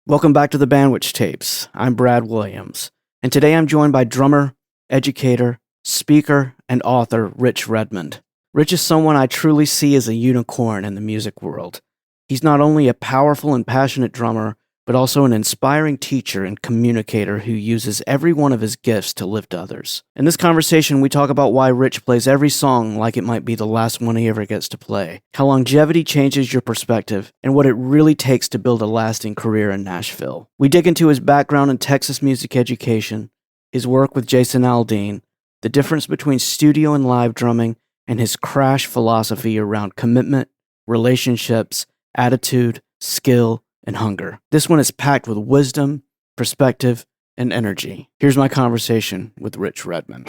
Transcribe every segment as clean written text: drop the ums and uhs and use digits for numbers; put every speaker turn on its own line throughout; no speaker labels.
Welcome back to the Bandwidth Tapes. I'm Brad Williams, and today I'm joined by drummer, educator, speaker, and author Rich Redmond. Rich is someone I truly see as a unicorn in the music world. He's not only a powerful and passionate drummer, but also an inspiring teacher and communicator who uses every one of his gifts to lift others. In this conversation, we talk about why Rich plays every song like it might be the last one he ever gets to play, how longevity changes your perspective, and what it really takes to build a lasting career in Nashville. We dig into his background in Texas music education, his work with Jason Aldean, the difference between studio and live drumming, and his crash philosophy around commitment, relationships, attitude, skill, and hunger. This one is packed with wisdom, perspective, and energy. Here's my conversation with Rich Redmond.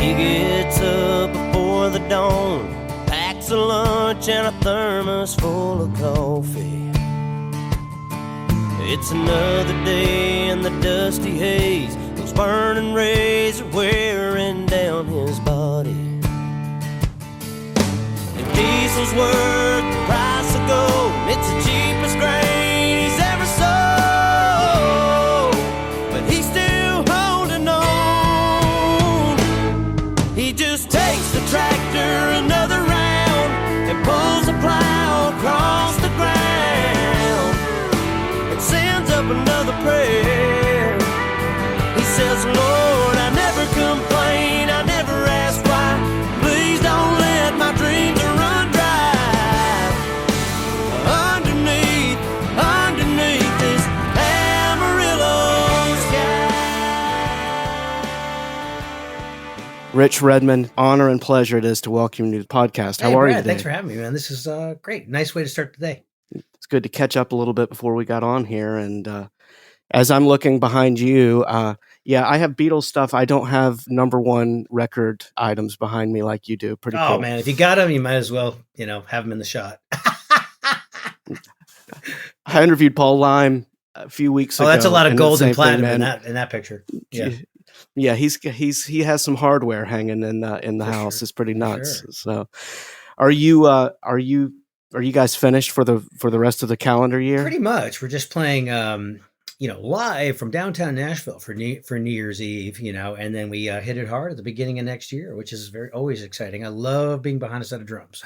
He gets up before the dawn, packs a lunch and a thermos full of coffee. It's another day in the dusty haze. Those burning rays are wearing down his body. If diesel's worth the price of gold, it's the cheapest grain he's ever sold. But he's still holding on. He just takes the tractor another round and pulls the plow across the ground. Sends up another prayer. He says, Lord, I never complain, I never ask why. Please don't let my dreams run dry. Underneath this Amarillo sky.
Rich Redmond, honor and pleasure it is to welcome you to the podcast. How are you
Brad,
today?
Thanks for having me, man. This is great. Nice way to start the day.
It's good to catch up a little bit before we got on here. And as I'm looking behind you, I have Beatles stuff. I don't have number one record items behind me like you do. Pretty cool.
Oh, man, if you got them, you might as well, have them in the shot.
I interviewed Paul Lime a few weeks ago.
Oh, that's a lot of
and
gold and
same thing,
platinum in that picture. Yeah.
Yeah, he has some hardware hanging in the house.
Sure.
It's pretty nuts.
Sure.
So, are you guys finished for the rest of the calendar year?
Pretty much. We're just playing, live from downtown Nashville for New Year's Eve, and then we hit it hard at the beginning of next year, which is always exciting. I love being behind a set of drums.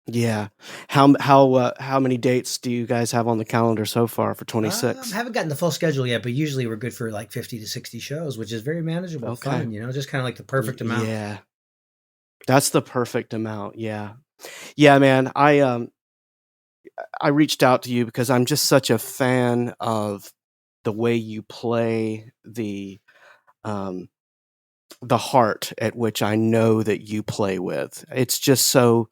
Yeah. How many dates do you guys have on the calendar so far for 26?
I haven't gotten the full schedule yet, but usually we're good for like 50 to 60 shows, which is very manageable, fun, just kind of like the perfect amount.
Yeah. That's the perfect amount. Yeah. Yeah, man. I reached out to you because I'm just such a fan of the way you play the heart at which I know that you play with. It's just so.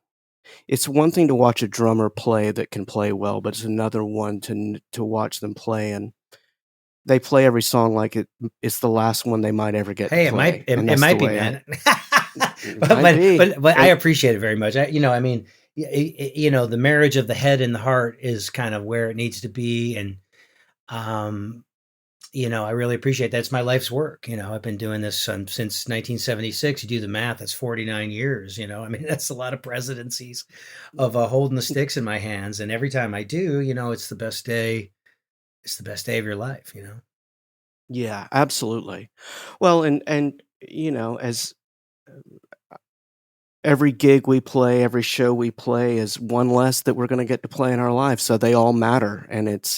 It's one thing to watch a drummer play that can play well, but it's another one to watch them play, and they play every song like it's the last one they might ever get.
Hey,
to play.
it might be, man. But I appreciate it very much. The marriage of the head and the heart is kind of where it needs to be, and I really appreciate that. It's my life's work. I've been doing this since 1976. You do the math, that's 49 years. That's a lot of presidencies of holding the sticks in my hands. And every time I do, it's the best day. It's the best day of your life,
Yeah, absolutely. Well, and as every gig we play, every show we play is one less that we're going to get to play in our life. So they all matter, and it's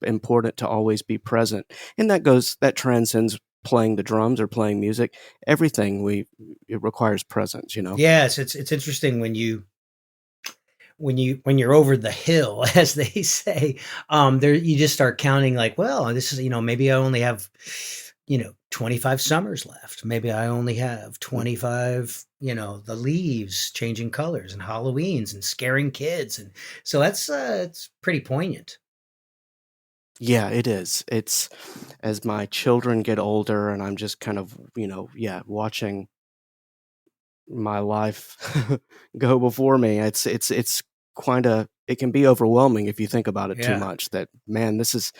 important to always be present. And that transcends playing the drums or playing music. Everything it requires presence.
Yes, it's interesting when you're over the hill, as they say. You just start counting like, well, this is maybe I only have 25 summers left. Maybe I only have 25, the leaves changing colors and Halloweens and scaring kids. And so it's pretty poignant.
Yeah, it is. It's as my children get older and I'm just kind of, watching my life go before me. It's it can be overwhelming if you think about it too much, that, man, this is,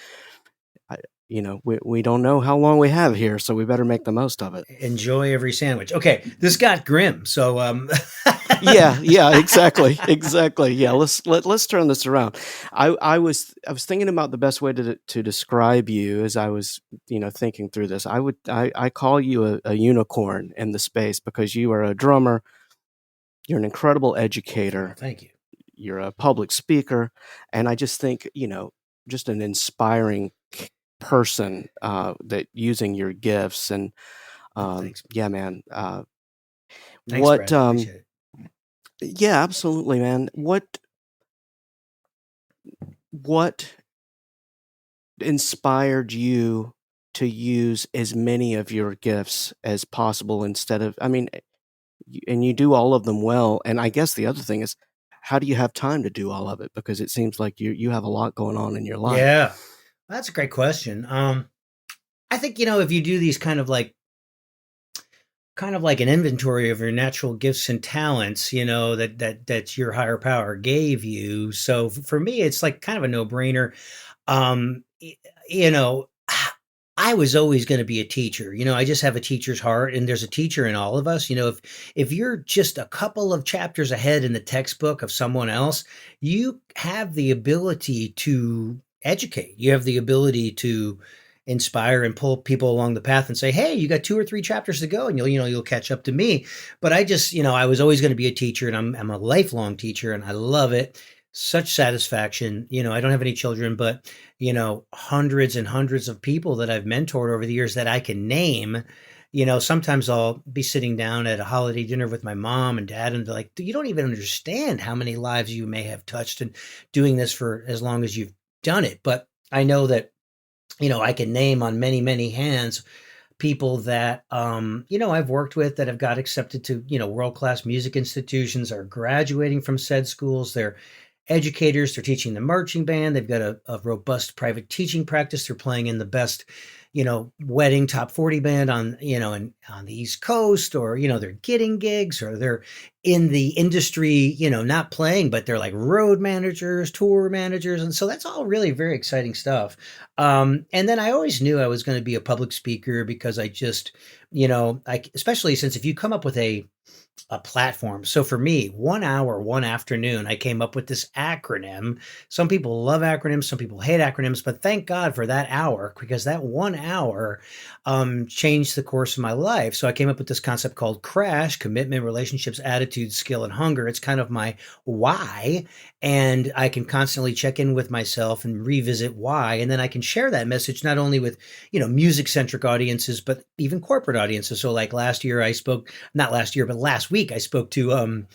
we don't know how long we have here, so we better make the most of it.
Enjoy every sandwich. Okay, this got grim. So
Yeah, exactly. Yeah, let's turn this around. I was thinking about the best way to describe you as I was, thinking through this. I call you a unicorn in the space because you are a drummer, you're an incredible educator,
thank you.
you're a public speaker, and I just think, just an inspiring person that using your gifts and
Thanks.
yeah, man.
Thanks,
What
Brad. Appreciate it.
Yeah, absolutely, man. What inspired you to use as many of your gifts as possible instead of, and you do all of them well. And I guess the other thing is, how do you have time to do all of it? Because it seems like you have a lot going on in your life.
Yeah, that's a great question. I think, if you do these kind of like an inventory of your natural gifts and talents, that your higher power gave you. So for me, it's like kind of a no-brainer. Y- you know, I was always going to be a teacher. I just have a teacher's heart, and there's a teacher in all of us. If you're just a couple of chapters ahead in the textbook of someone else, you have the ability to educate. You have the ability to inspire and pull people along the path and say, "Hey, you got 2 or 3 chapters to go, and you'll catch up to me." But I just, I was always going to be a teacher, and I'm a lifelong teacher, and I love it. Such satisfaction. I don't have any children, but hundreds and hundreds of people that I've mentored over the years that I can name. Sometimes I'll be sitting down at a holiday dinner with my mom and dad, and they're like, "You don't even understand how many lives you may have touched and doing this for as long as you've done it." But I know that, I can name on many, many hands people that, I've worked with that have got accepted to, world-class music institutions, are graduating from said schools. They're educators. They're teaching the marching band. They've got a robust private teaching practice. They're playing in the best, wedding top 40 band on, and on the East Coast, or, they're getting gigs, or they're in the industry, not playing, but they're like road managers, tour managers. And so that's all really very exciting stuff. And then I always knew I was going to be a public speaker because I just, especially since if you come up with a platform. So for me, 1 hour, one afternoon, I came up with this acronym. Some people love acronyms, some people hate acronyms, but thank God for that hour, because that 1 hour changed the course of my life. So I came up with this concept called CRASH: commitment, relationships, attitude, skill, and hunger. It's kind of my why. And I can constantly check in with myself and revisit why. And then I can share that message not only with, music centric audiences, but even corporate audiences. So like last week I spoke to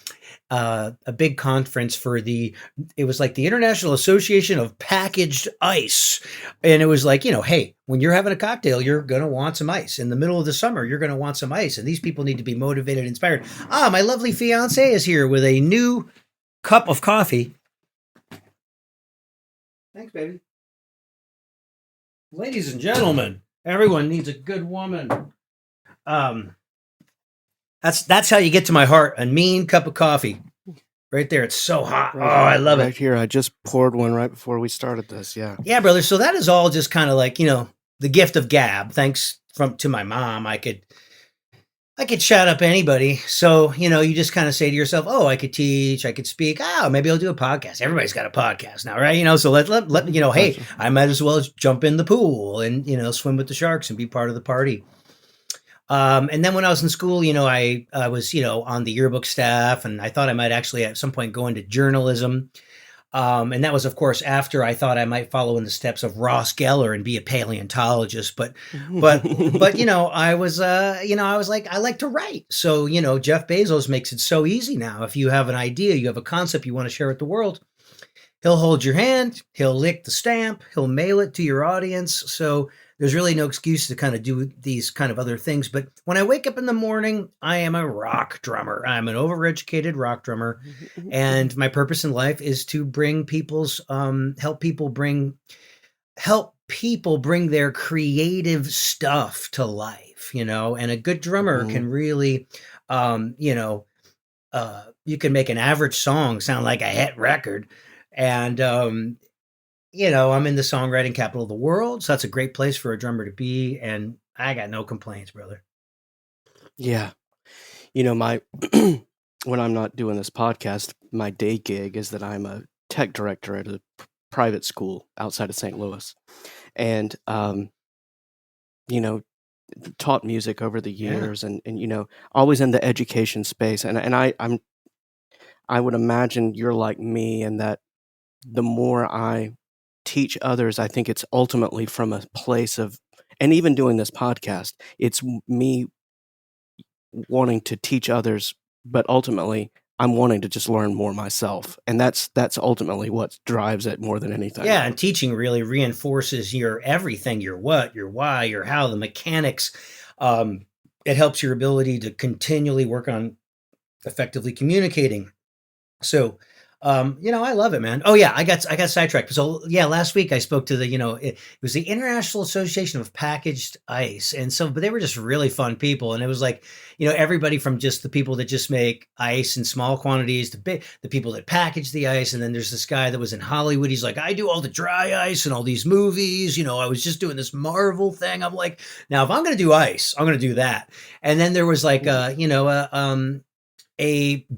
a big conference for it was like the International Association of Packaged Ice. And it was like, hey, when you're having a cocktail, you're going to want some ice. In the middle of the summer, you're going to want some ice. And these people need to be motivated and inspired. My lovely fiance is here with a new cup of coffee. Thanks, baby. Ladies and gentlemen, everyone needs a good woman. That's how you get to my heart. A mean cup of coffee. Right there. It's so hot. I love it.
Right here. I just poured one right before we started this. Yeah.
Yeah, brother. So that is all just kind of like, the gift of gab. Thanks to my mom. I could shout up anybody. So, you just kind of say to yourself, "Oh, I could teach, I could speak. Oh, maybe I'll do a podcast." Everybody's got a podcast now, right? So let hey, I might as well jump in the pool and, swim with the sharks and be part of the party. And then when I was in school, I was, on the yearbook staff, and I thought I might actually at some point go into journalism. And that was, of course, after I thought I might follow in the steps of Ross Geller and be a paleontologist. But, I was, I was like, I like to write. So, Jeff Bezos makes it so easy now. If you have an idea, you have a concept you want to share with the world, he'll hold your hand, he'll lick the stamp, he'll mail it to your audience. So there's really no excuse to kind of do these kind of other things. But when I wake up in the morning, I am a rock drummer. I'm an overeducated rock drummer. And my purpose in life is to bring help people bring their creative stuff to life, and a good drummer can really, you can make an average song sound like a hit record. And I'm in the songwriting capital of the world, so that's a great place for a drummer to be, and I got no complaints, brother.
Yeah. My when I'm not doing this podcast, my day gig is that I'm a tech director at a private school outside of St. Louis, and you know, taught music over the
Yeah.
years, and always in the education space, and I would imagine you're like me in that the more I teach others, I think it's ultimately from a place of, and even doing this podcast, it's me wanting to teach others, but ultimately I'm wanting to just learn more myself, and that's ultimately what drives it more than anything.
Yeah, and teaching really reinforces your everything, your what, your why, your how, the mechanics. Um, it helps your ability to continually work on effectively communicating. So, I love it, man. Oh yeah, I got sidetracked. So yeah, last week I spoke to it was the International Association of Packaged Ice, and so but they were just really fun people, and it was like everybody from just the people that just make ice in small quantities to the people that package the ice, and then there's this guy that was in Hollywood. He's like, I do all the dry ice and all these movies. I was just doing this Marvel thing. I'm like, now if I'm going to do ice, I'm going to do that. And then there was like a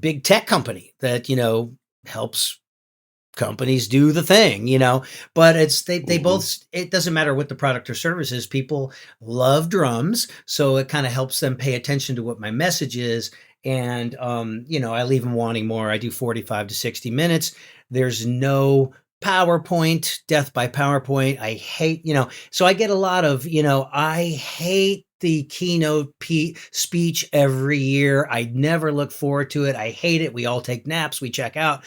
big tech company that helps companies do the thing, but they
Mhm.
both, it doesn't matter what the product or service is, people love drums, so it kind of helps them pay attention to what my message is. And I leave them wanting more. I do 45 to 60 minutes. There's no PowerPoint, death by PowerPoint. I hate, so I get a lot of, I hate the keynote speech every year. I never look forward to it. I hate it. We all take naps, we check out.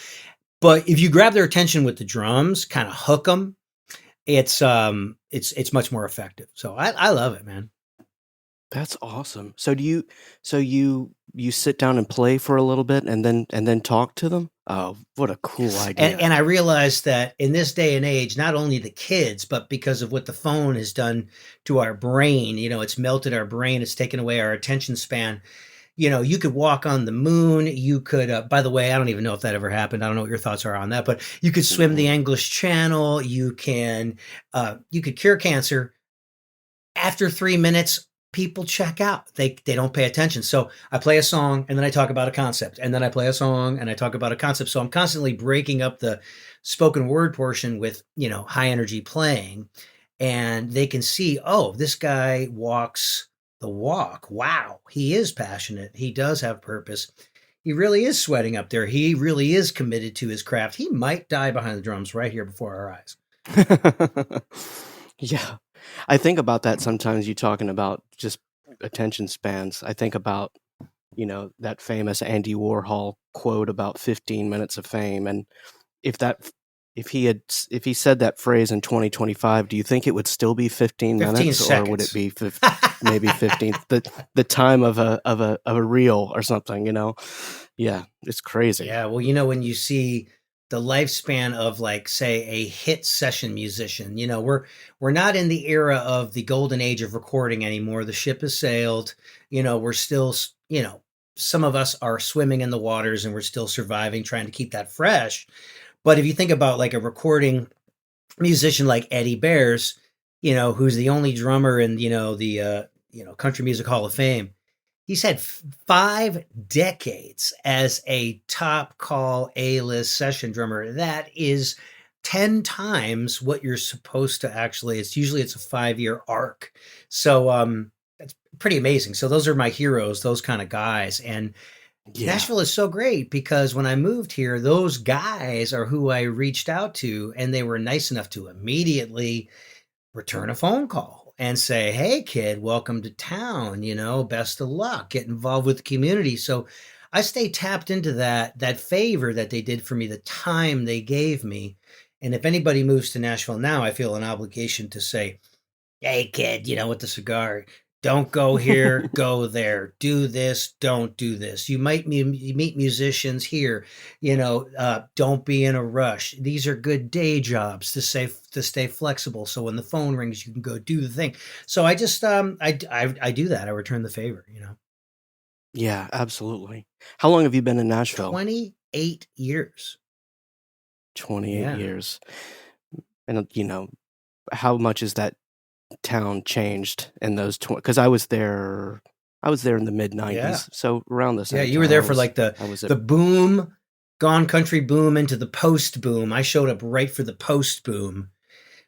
But if you grab their attention with the drums, kind of hook them, it's much more effective. So I love it, man.
That's awesome. So you sit down and play for a little bit and then talk to them? Oh, what a cool idea.
And I realized that in this day and age, not only the kids, but because of what the phone has done to our brain, it's melted our brain, it's taken away our attention span. You could walk on the moon. You could, by the way, I don't even know if that ever happened. I don't know what your thoughts are on that, but you could swim the
Mhm.
English Channel. You could cure cancer. After 3 minutes, people check out. They don't pay attention. So I play a song and then I talk about a concept, and then I play a song and I talk about a concept. So I'm constantly breaking up the spoken word portion with high energy playing, and they can see, oh, this guy walks the walk. Wow, he is passionate. He does have purpose. He really is sweating up there. He really is committed to his craft. He might die behind the drums right here before our eyes.
Yeah. I think about that sometimes, you talking about just attention spans. I think about, that famous Andy Warhol quote about 15 minutes of fame. And if that, if he said that phrase in 2025, do you think it would still be 15
15
minutes, or would it
seconds.
be maybe 15, the time of a reel or something, Yeah, it's crazy.
Yeah, well, when you see the lifespan of, like, say, a hit session musician, we're not in the era of the golden age of recording anymore. The ship has sailed. We're still, some of us are swimming in the waters and we're still surviving, trying to keep that fresh. But if you think about like a recording musician like Eddie Bears, who's the only drummer in, the Country Music Hall of Fame. He's had 5 decades as a top call A-list session drummer. That is 10 times what you're supposed to actually. It's a 5-year arc. So that's pretty amazing. So those are my heroes, those kind of guys. And
Yeah.
Nashville is so great because when I moved here, those guys are who I reached out to, and they were nice enough to immediately return a phone call and say, "Hey, kid, welcome to town. Best of luck. Get involved with the community." So I stay tapped into that favor that they did for me, the time they gave me. And if anybody moves to Nashville now, I feel an obligation to say, "Hey, kid, with the cigar, don't go here, go there. Do this, don't do this. You might meet musicians here. Don't be in a rush. These are good day jobs to stay flexible. So when the phone rings, you can go do the thing." So I just I do that. I return the favor.
Yeah, absolutely. How long have you been in Nashville?
28 years.
28
Yeah.
years. And how much has that town changed in those 20? Because I was there in the mid '90s,
Yeah.
so around the same
Yeah, you were
time.
there for like
I was
the boom, gone country boom into the post boom. I showed up right for the post boom,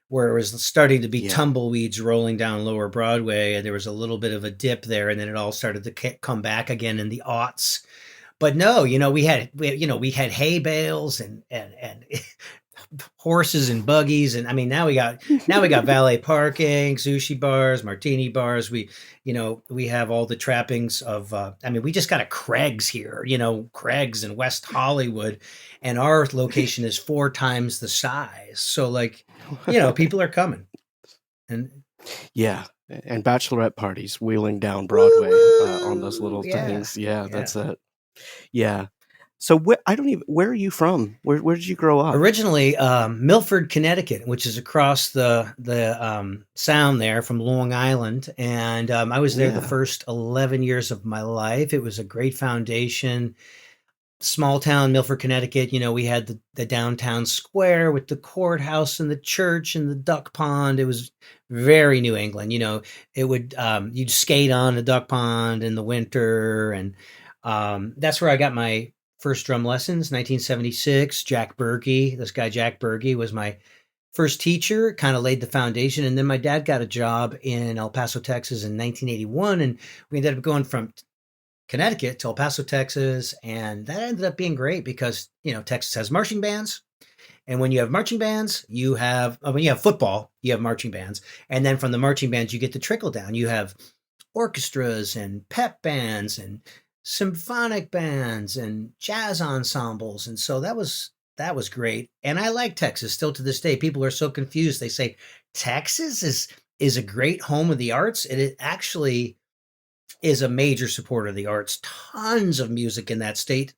where it was starting to be
yeah,
tumbleweeds rolling down Lower Broadway, and there was a little bit of a dip there, and then it all started to come back again in the aughts. But no, we had hay bales and horses and buggies, and I mean now we got valet parking, sushi bars, martini bars. We have all the trappings of we just got a Craig's here, Craig's in West Hollywood, and our location is 4 times the size. So like, people are coming. And
yeah, and bachelorette parties wheeling down Broadway on those little things. Yeah, that's it. Yeah. So where are you from? Where did you grow up?
Originally, Milford, Connecticut, which is across the Sound there from Long Island, and I was there the
Yeah.
first 11 years of my life. It was a great foundation. Small town, Milford, Connecticut. We had the downtown square with the courthouse and the church and the duck pond. It was very New England. It would you'd skate on the duck pond in the winter, and that's where I got my first drum lessons, 1976. This guy Jack Berge was my first teacher, kind of laid the foundation. And then my dad got a job in El Paso, Texas in 1981. And we ended up going from Connecticut to El Paso, Texas. And that ended up being great because, Texas has marching bands. And when you have marching bands, when you have football, you have marching bands. And then from the marching bands, you get the trickle down. You have orchestras and pep bands and symphonic bands and jazz ensembles. And so that was great. And I like Texas still to this day. People are so confused. They say Texas is a great home of the arts. And it actually is a major supporter of the arts. Tons of music in that state,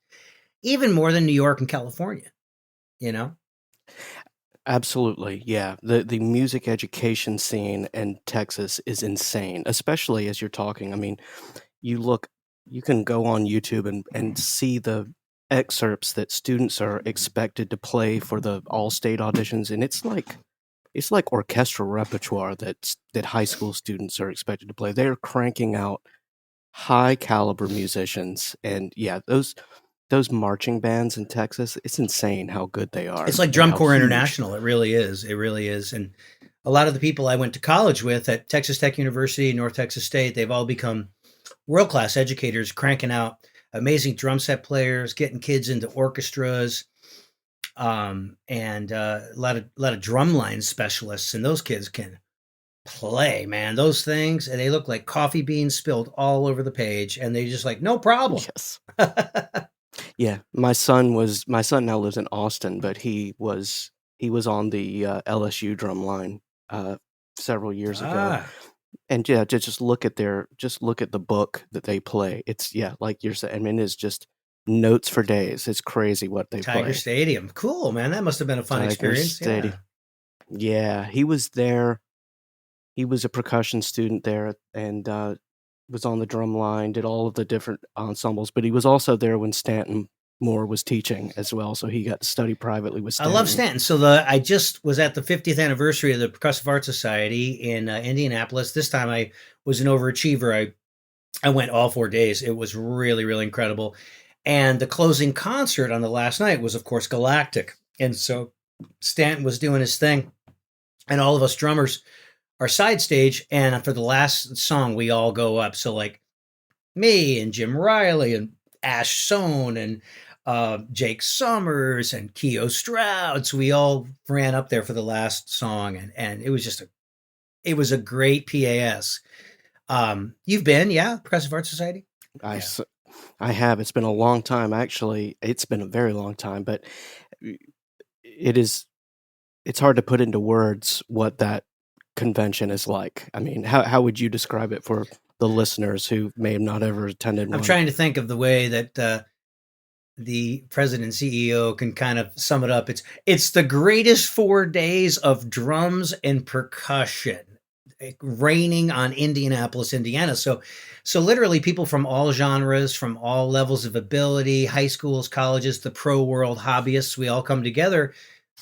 even more than New York and California,
Absolutely. Yeah. The music education scene in Texas is insane, especially as you're talking. I mean, you can go on YouTube and see the excerpts that students are expected to play for the all-state auditions, and it's like orchestral repertoire that high school students are expected to play. They're cranking out high caliber musicians, and yeah, those marching bands in Texas, it's insane how good they are.
It's like
and
Drum
how
Corps
huge.
International. It really is. It really is. And a lot of the people I went to college with at Texas Tech University, North Texas State, they've all become world-class educators, cranking out amazing drum set players, getting kids into orchestras, and a lot of drumline specialists. And those kids can play, man. Those things, and they look like coffee beans spilled all over the page, and they just like, no problem.
Yes. Yeah, my son now lives in Austin, but he was on the LSU drum line several years ago. And yeah, just look at the book that they play. It's like you're saying. I mean, it's just notes for days. It's crazy what they
Tiger
play.
Stadium, cool, man. That must have been a fun
Tiger
experience.
Stadium. Yeah, he was there. He was a percussion student there, and was on the drum line. Did all of the different ensembles, but he was also there when Stanton Moore was teaching as well, so he got to study privately with Stanton.
I love Stanton. So I just was at the 50th anniversary of the Percussive Art Society in Indianapolis. This time I was an overachiever. I went all 4 days. It was really, really incredible. And the closing concert on the last night was, of course, Galactic. And so Stanton was doing his thing, and all of us drummers are side stage. And for the last song, we all go up. So like me and Jim Riley and Ash Sohn and Jake Summers and Keo Stroud. So we all ran up there for the last song, and it was it was a great PAS. You've been, Percussive Art Society?
I have. It's been a long time, actually. It's been a very long time, but it's hard to put into words what that convention is like. I mean, how would you describe it for the listeners who may have not ever attended one?
I'm trying to think of the way that the president and CEO can kind of sum it up. It's the greatest 4 days of drums and percussion raining on Indianapolis, Indiana. So literally people from all genres, from all levels of ability, high schools, colleges, the pro world, hobbyists, we all come together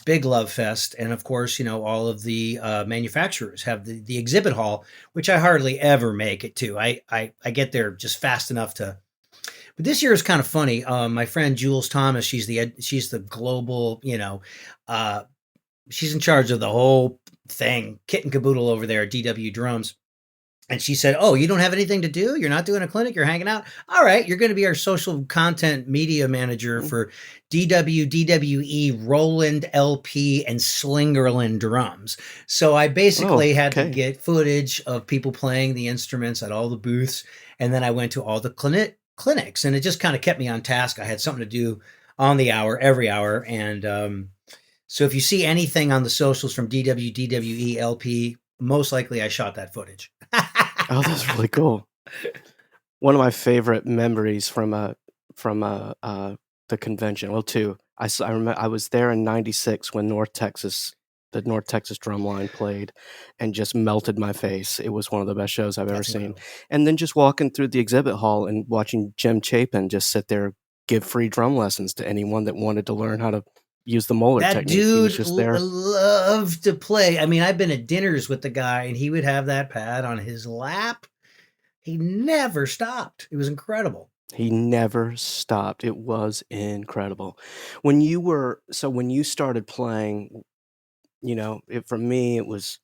big love fest. And of course, all of the manufacturers have the exhibit hall, which I hardly ever make it to. I get there just fast enough to. But this year is kind of funny. My friend Jules Thomas, she's the global, she's in charge of the whole thing, kit and caboodle over there at DW Drums. And she said, "Oh, you don't have anything to do? You're not doing a clinic? You're hanging out? All right, you're going to be our social content media manager for DW, DWE, Roland, LP, and Slingerland drums." So I basically had to get footage of people playing the instruments at all the booths. And then I went to all the clinics, and it just kind of kept me on task. I had something to do on the hour, every hour. And so if you see anything on the socials from DW, DWE, LP, most likely I shot that footage.
Oh, that's really cool. One of my favorite memories from the convention. Well, two. I remember I was there in '96 when the North Texas Drumline played, and just melted my face. It was one of the best shows I've ever seen. And then just walking through the exhibit hall and watching Jim Chapin just sit there, give free drum lessons to anyone that wanted to learn how to use the Moeller technique.
That dude just there. Loved to play. I mean, I've been at dinners with the guy, and he would have that pad on his lap. He never stopped. It was incredible.
He never stopped. It was incredible. When you started playing, for me, it was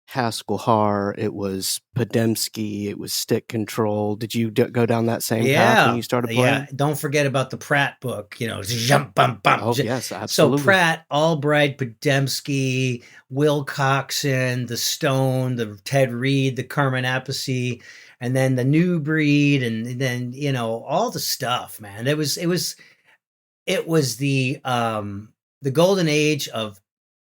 Haskell Haar, it was Podemski, it was stick control. Did you go down that same path when you started playing?
Yeah, don't forget about the Pratt book, jump, bump, bump.
Oh, yes, absolutely.
So Pratt, Albright, Podemski, Will Coxon, the Stone, the Ted Reed, the Carmen Appice, and then the New Breed, and then, all the stuff, man. It was the golden age of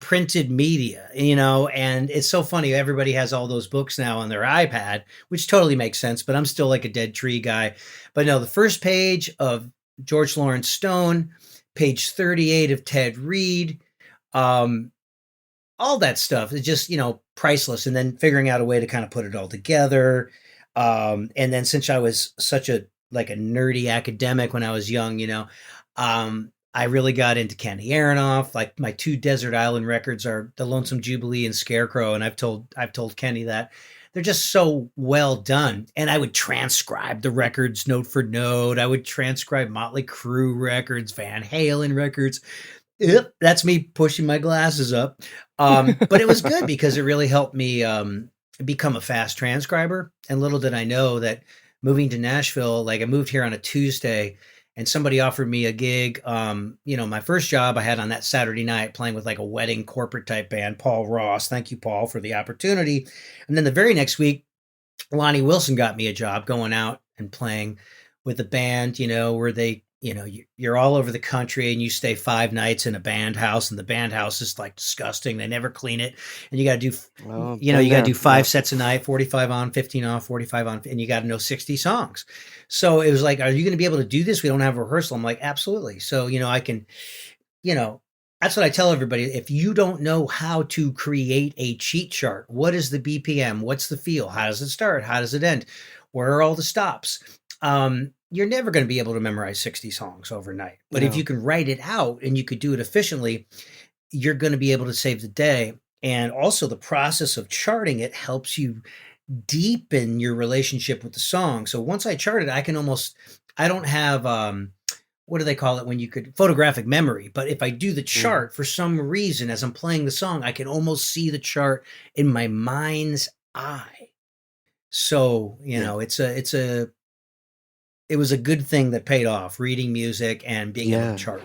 printed media, and it's so funny. Everybody has all those books now on their iPad, which totally makes sense, but I'm still like a dead tree guy. But no, the first page of George Lawrence Stone, page 38 of Ted Reed, all that stuff is just, priceless. And then figuring out a way to kind of put it all together. And then since I was such a nerdy academic when I was young, I really got into Kenny Aronoff. Like my two Desert Island records are The Lonesome Jubilee and Scarecrow. And I've told Kenny that they're just so well done. And I would transcribe the records note for note. I would transcribe Motley Crue records, Van Halen records. Yep, that's me pushing my glasses up. But it was good because it really helped me become a fast transcriber. And little did I know that moving to Nashville, I moved here on a Tuesday, and somebody offered me a gig. My first job I had on that Saturday night playing with a wedding corporate type band, Paul Ross. Thank you, Paul, for the opportunity. And then the very next week, Lonnie Wilson got me a job going out and playing with a band, where they, you're all over the country and you stay 5 nights in a band house, and the band house is disgusting. They never clean it. And you got to do, you got to do 5 sets a night, 45 on, 15 off, 45 on, and you got to know 60 songs. So it was are you going to be able to do this? We don't have a rehearsal. I'm like, absolutely. So, I can, that's what I tell everybody. If you don't know how to create a cheat chart, what is the BPM? What's the feel? How does it start? How does it end? Where are all the stops? You're never going to be able to memorize 60 songs overnight. But if you can write it out and you could do it efficiently, you're going to be able to save the day. And also the process of charting it helps you deepen your relationship with the song. So once I chart it, I don't have, what do they call it when you could photographic memory. But if I do the chart for some reason, as I'm playing the song, I can almost see the chart in my mind's eye. So, it was a good thing that paid off, reading music and being able to chart.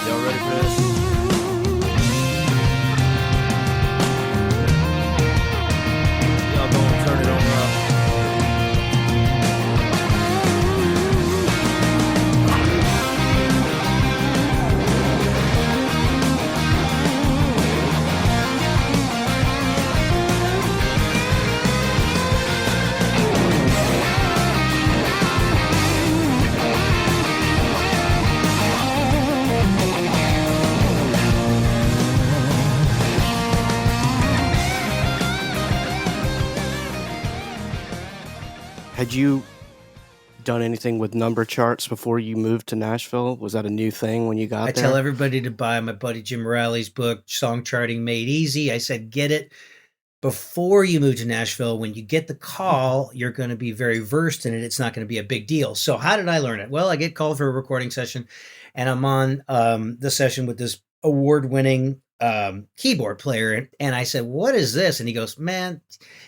Y'all ready for this? Y'all gonna turn it on up.
Had you done anything with number charts before you moved to Nashville? Was that a new thing when you got
I
there?
tell everybody to buy my buddy Jim Morales book, Song Charting Made Easy. I said, get it before you move to Nashville. When you get the call, you're going to be very versed in it. It's not going to be a big deal. So how did I learn it? Well, I get called for a recording session, and I'm on the session with this award-winning keyboard player. And I said, what is this? And he goes, man,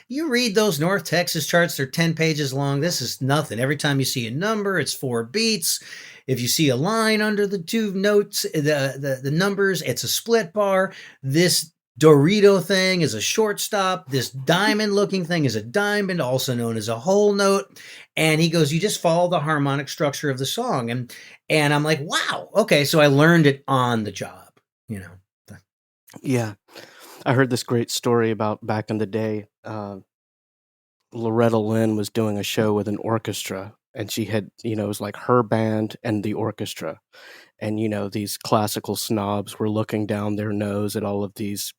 you read those North Texas charts, they're 10 pages long. This is nothing. Every time you see a number, it's 4 beats. If you see a line under the 2 notes, the numbers, it's a split bar. This Dorito thing is a short stop. This diamond looking thing is a diamond, also known as a whole note. And he goes, you just follow the harmonic structure of the song. And I'm like, wow. Okay. So I learned it on the job, you know.
Yeah. I heard this great story about back in the day. Loretta Lynn was doing a show with an orchestra, and she had, it was like her band and the orchestra. And, these classical snobs were looking down their nose at all of these,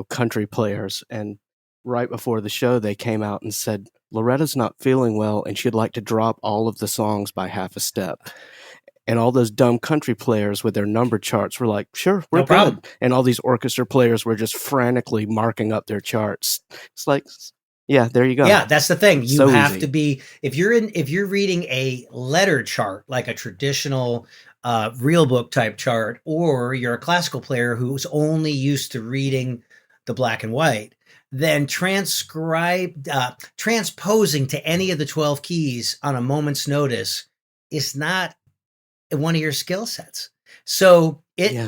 country players. And right before the show, they came out and said, Loretta's not feeling well, and she'd like to drop all of the songs by half a step. And all those dumb country players with their number charts were like, sure, we're
No problem.
good. And all these orchestra players were just frantically marking up their charts. It's like, yeah, there you go.
Yeah, that's the thing. You
So
have
easy.
to be, if you're reading a letter chart, like a traditional real book type chart, or you're a classical player who's only used to reading the black and white, then transposing to any of the 12 keys on a moment's notice is not one of your skill sets. So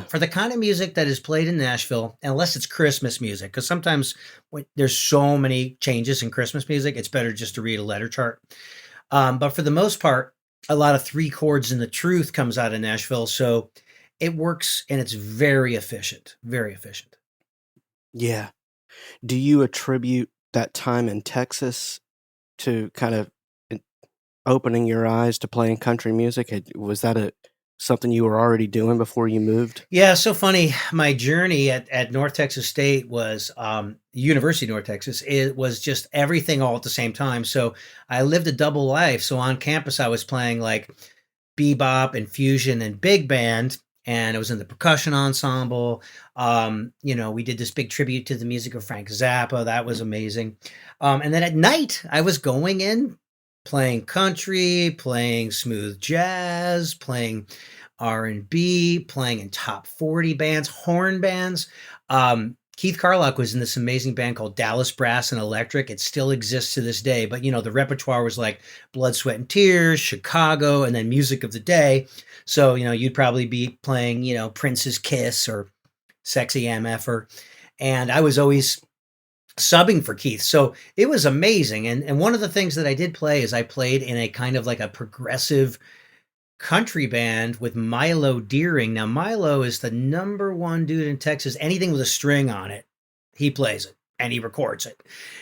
for the kind of music that is played in Nashville, unless it's Christmas music, because sometimes there's so many changes in Christmas music, it's better just to read a letter chart. But for the most part, a lot of 3 chords in the truth comes out of Nashville. So it works, and it's very efficient, very efficient.
Yeah. Do you attribute that time in Texas to kind of opening your eyes to playing country music? Was that something you were already doing before you moved?
Yeah, so funny. My journey at North Texas State was University of North Texas. It was just everything all at the same time. So I lived a double life. So on campus, I was playing like bebop and fusion and big band, and I was in the percussion ensemble. We did this big tribute to the music of Frank Zappa. That was amazing. And then at night, I was going in, playing country, playing smooth jazz, playing R&B, playing in top 40 bands, horn bands. Keith Carlock was in this amazing band called Dallas Brass and Electric. It still exists to this day, but the repertoire was like Blood, Sweat and Tears, Chicago, and then Music of the Day. So, you'd probably be playing, Prince's Kiss or Sexy MFer. And I was always subbing for Keith. So it was amazing. And one of the things that I did play is I played in a kind of like a progressive country band with Milo Deering. Now, Milo is the #1 dude in Texas. Anything with a string on it, he plays it and he records it.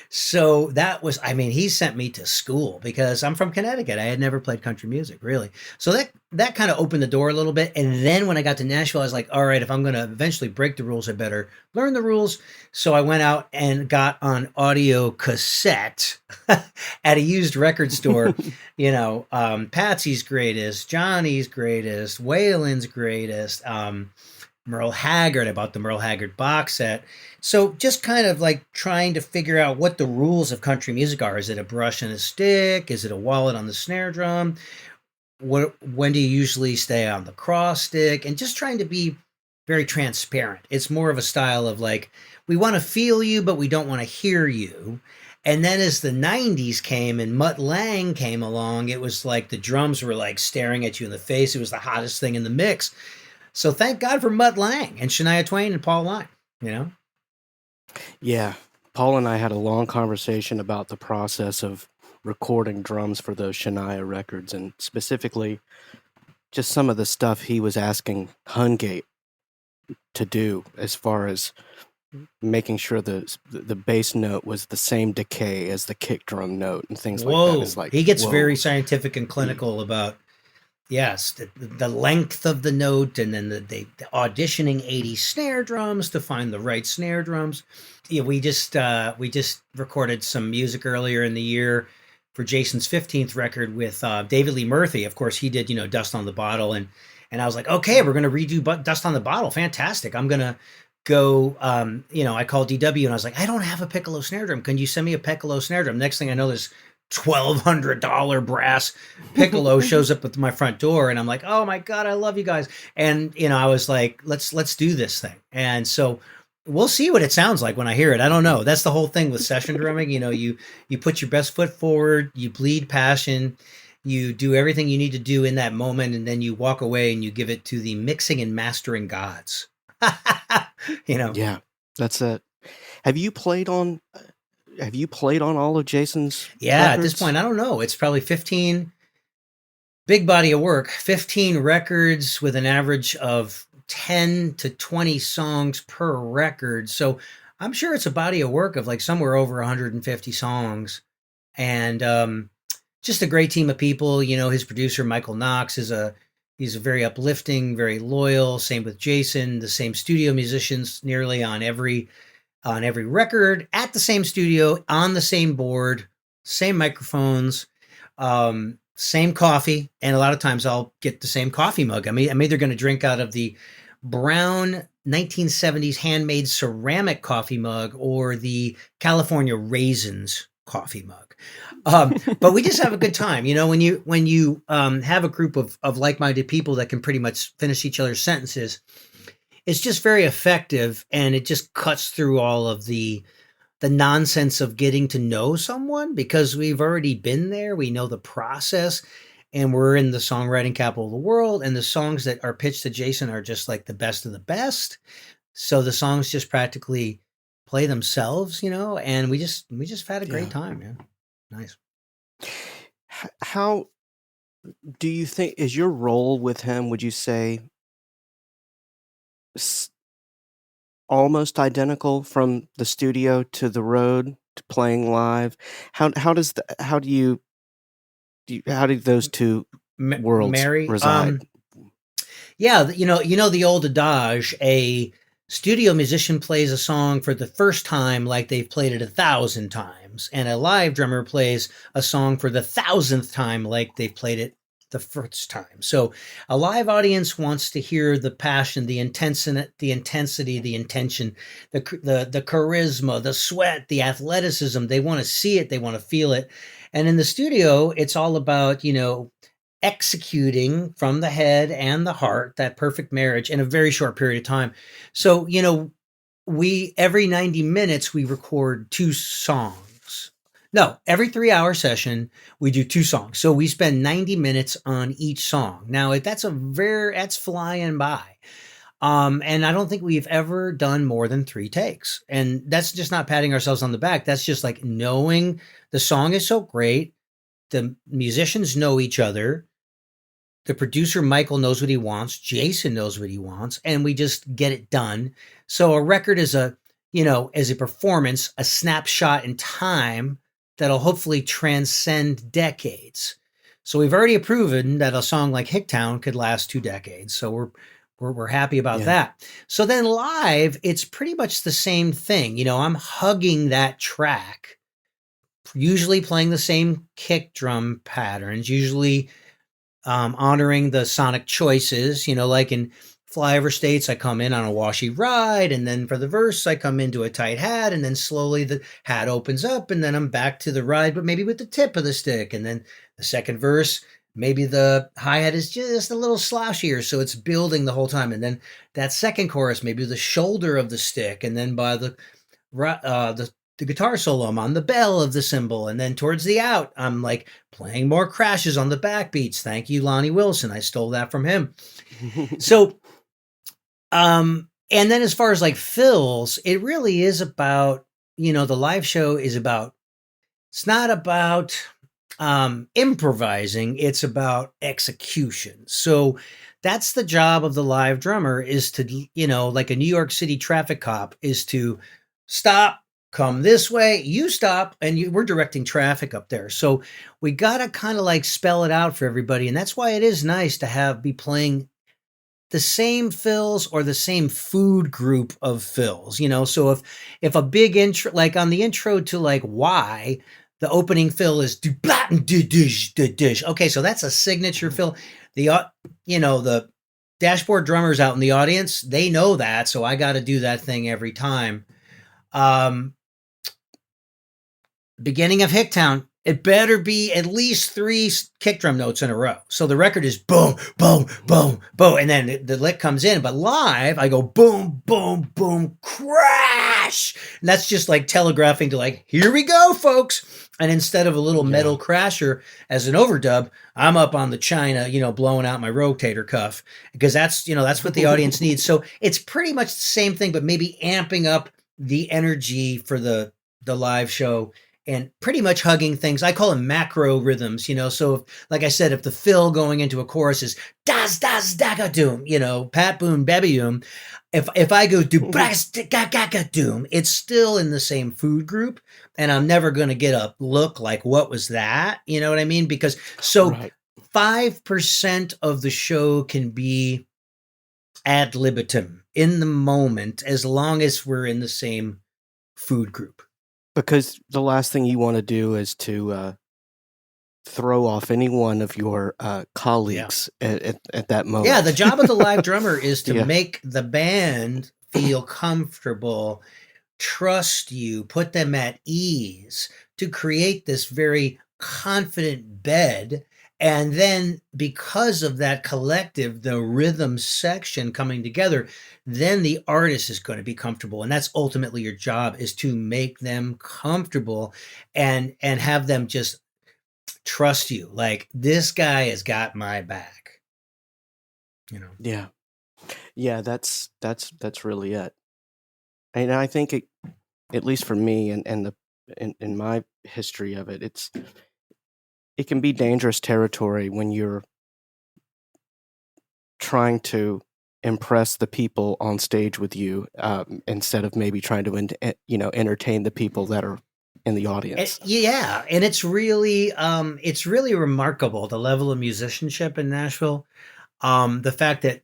So that was, he sent me to school because I'm from Connecticut. I had never played country music, really. So that kind of opened the door a little bit. And then when I got to Nashville, I was like, all right, if I'm going to eventually break the rules, I better learn the rules. So I went out and got on audio cassette at a used record store, Patsy's Greatest, Johnny's Greatest, Waylon's Greatest, Merle Haggard. I bought the Merle Haggard box set. So just kind of like trying to figure out what the rules of country music are. Is it a brush and a stick? Is it a wallet on the snare drum? When do you usually stay on the cross stick? And just trying to be very transparent. It's more of a style of like, we want to feel you, but we don't want to hear you. And then as the 90s came and Mutt Lange came along, it was like the drums were like staring at you in the face. It was the hottest thing in the mix. So thank God for Mutt Lange and Shania Twain and Paul Line,
Yeah. Paul and I had a long conversation about the process of recording drums for those Shania records, and specifically just some of the stuff he was asking Hungate to do as far as making sure the bass note was the same decay as the kick drum note and things like that. It's like,
he gets very scientific and clinical about the length of the note, and then the auditioning 80 snare drums to find the right snare drums. Yeah, we just recorded some music earlier in the year for Jason's 15th record with David Lee Murphy. Of course, he did, Dust on the Bottle. And I was like, okay, we're going to redo Dust on the Bottle. Fantastic. I'm going to go, I called DW and I was like, I don't have a piccolo snare drum. Can you send me a piccolo snare drum? Next thing I know, this $1,200 brass piccolo shows up at my front door. And I'm like, oh my God, I love you guys. And, I was like, let's do this thing. And so we'll see what it sounds like when I hear it. I don't know. That's the whole thing with session drumming. You put your best foot forward, you bleed passion, you do everything you need to do in that moment, and then you walk away and you give it to the mixing and mastering gods.
Yeah, that's it. Have you played on all of Jason's
Yeah,
records?
at this point, I don't know. It's probably 15, big body of work, 15 records with an average of 10 to 20 songs per record. So I'm sure it's a body of work of like somewhere over 150 songs. And just a great team of people. His producer, Michael Knox, he's a very uplifting, very loyal. Same with Jason, the same studio musicians nearly on every record, at the same studio, on the same board, same microphones, same coffee. And a lot of times I'll get the same coffee mug. I'm either going to drink out of the brown 1970s handmade ceramic coffee mug or the California Raisins coffee mug. But we just have a good time. When you have a group of like-minded people that can pretty much finish each other's sentences, it's just very effective, and it just cuts through all of the nonsense of getting to know someone, because we've already been there. We know the process, and we're in the songwriting capital of the world, and the songs that are pitched to Jason are just like the best of the best. So the songs just practically play themselves, and we just had a great time. Yeah. Nice.
How do you think is your role with him? Would you say almost identical from the studio to the road to playing live? How do those two worlds
Mary,
reside?
Yeah, the old adage: a studio musician plays a song for the first time like they've played it 1,000 times, and a live drummer plays a song for the 1,000th time like they've played it the first time. So a live audience wants to hear the passion, the intensity, the intention, the charisma, the sweat, the athleticism. They want to see it. They want to feel it. And in the studio, it's all about, executing from the head and the heart, that perfect marriage in a very short period of time. So, we every 90 minutes, we record 2 songs. No, every 3-hour session, we do 2 songs. So we spend 90 minutes on each song. Now, that's flying by. And I don't think we've ever done more than 3 takes. And that's just not patting ourselves on the back. That's just like knowing the song is so great. The musicians know each other. The producer, Michael, knows what he wants. Jason knows what he wants. And we just get it done. So a record is a performance, a snapshot in time that'll hopefully transcend decades. So we've already proven that a song like Hicktown could last 2 decades. So we're happy about that. So then live, it's pretty much the same thing. I'm hugging that track, usually playing the same kick drum patterns, usually honoring the sonic choices, like in Flyover States, I come in on a washy ride, and then for the verse, I come into a tight hat, and then slowly the hat opens up, and then I'm back to the ride, but maybe with the tip of the stick. And then the second verse, maybe the hi-hat is just a little sloshier, so it's building the whole time. And then that second chorus, maybe the shoulder of the stick, and then by the guitar solo, I'm on the bell of the cymbal, and then towards the out, I'm like playing more crashes on the backbeats. Thank you, Lonnie Wilson. I stole that from him. So, and then as far as like fills, it really is about, the live show is about, it's not about improvising, it's about execution. So that's the job of the live drummer, is to, like a New York City traffic cop, is to stop, come this way, you stop, and we're directing traffic up there. So we got to kind of like spell it out for everybody. And that's why it is nice to be playing the same fills or the same food group of fills, So if a big intro, like on the intro to like Why, the opening fill is do blah do dish do dish. Okay, so that's a signature fill. The the dashboard drummers out in the audience, they know that, so I got to do that thing every time. Beginning of Hicktown, it better be at least 3 kick drum notes in a row. So the record is boom, boom, boom, boom, and then the lick comes in. But live, I go boom, boom, boom, crash. And that's just like telegraphing to like, here we go, folks. And instead of a little metal crasher as an overdub, I'm up on the china, blowing out my rotator cuff, because that's what the audience needs. So it's pretty much the same thing, but maybe amping up the energy for the live show and pretty much hugging things. I call them macro rhythms, So if, like I said, if the fill going into a chorus is das daga doom, pat boom baby if I go do bras gaga doom, it's still in the same food group, and I'm never going to get a look like, what was that? You know what I mean? Because 5% of the show can be ad libitum in the moment, as long as we're in the same food group.
Because the last thing you want to do is to throw off any one of your colleagues at that moment.
Yeah, the job of the live drummer is to make the band feel comfortable, trust you, put them at ease, to create this very confident bed. And then because of that collective, the rhythm section coming together, then the artist is going to be comfortable. And that's ultimately your job, is to make them comfortable and have them just trust you. Like, this guy has got my back,
Yeah. Yeah, that's really it. And I think it, at least for me and in my history of it, it can be dangerous territory when you're trying to impress the people on stage with you, instead of maybe trying to entertain the people that are in the audience.
And it's really remarkable, the level of musicianship in Nashville. The fact that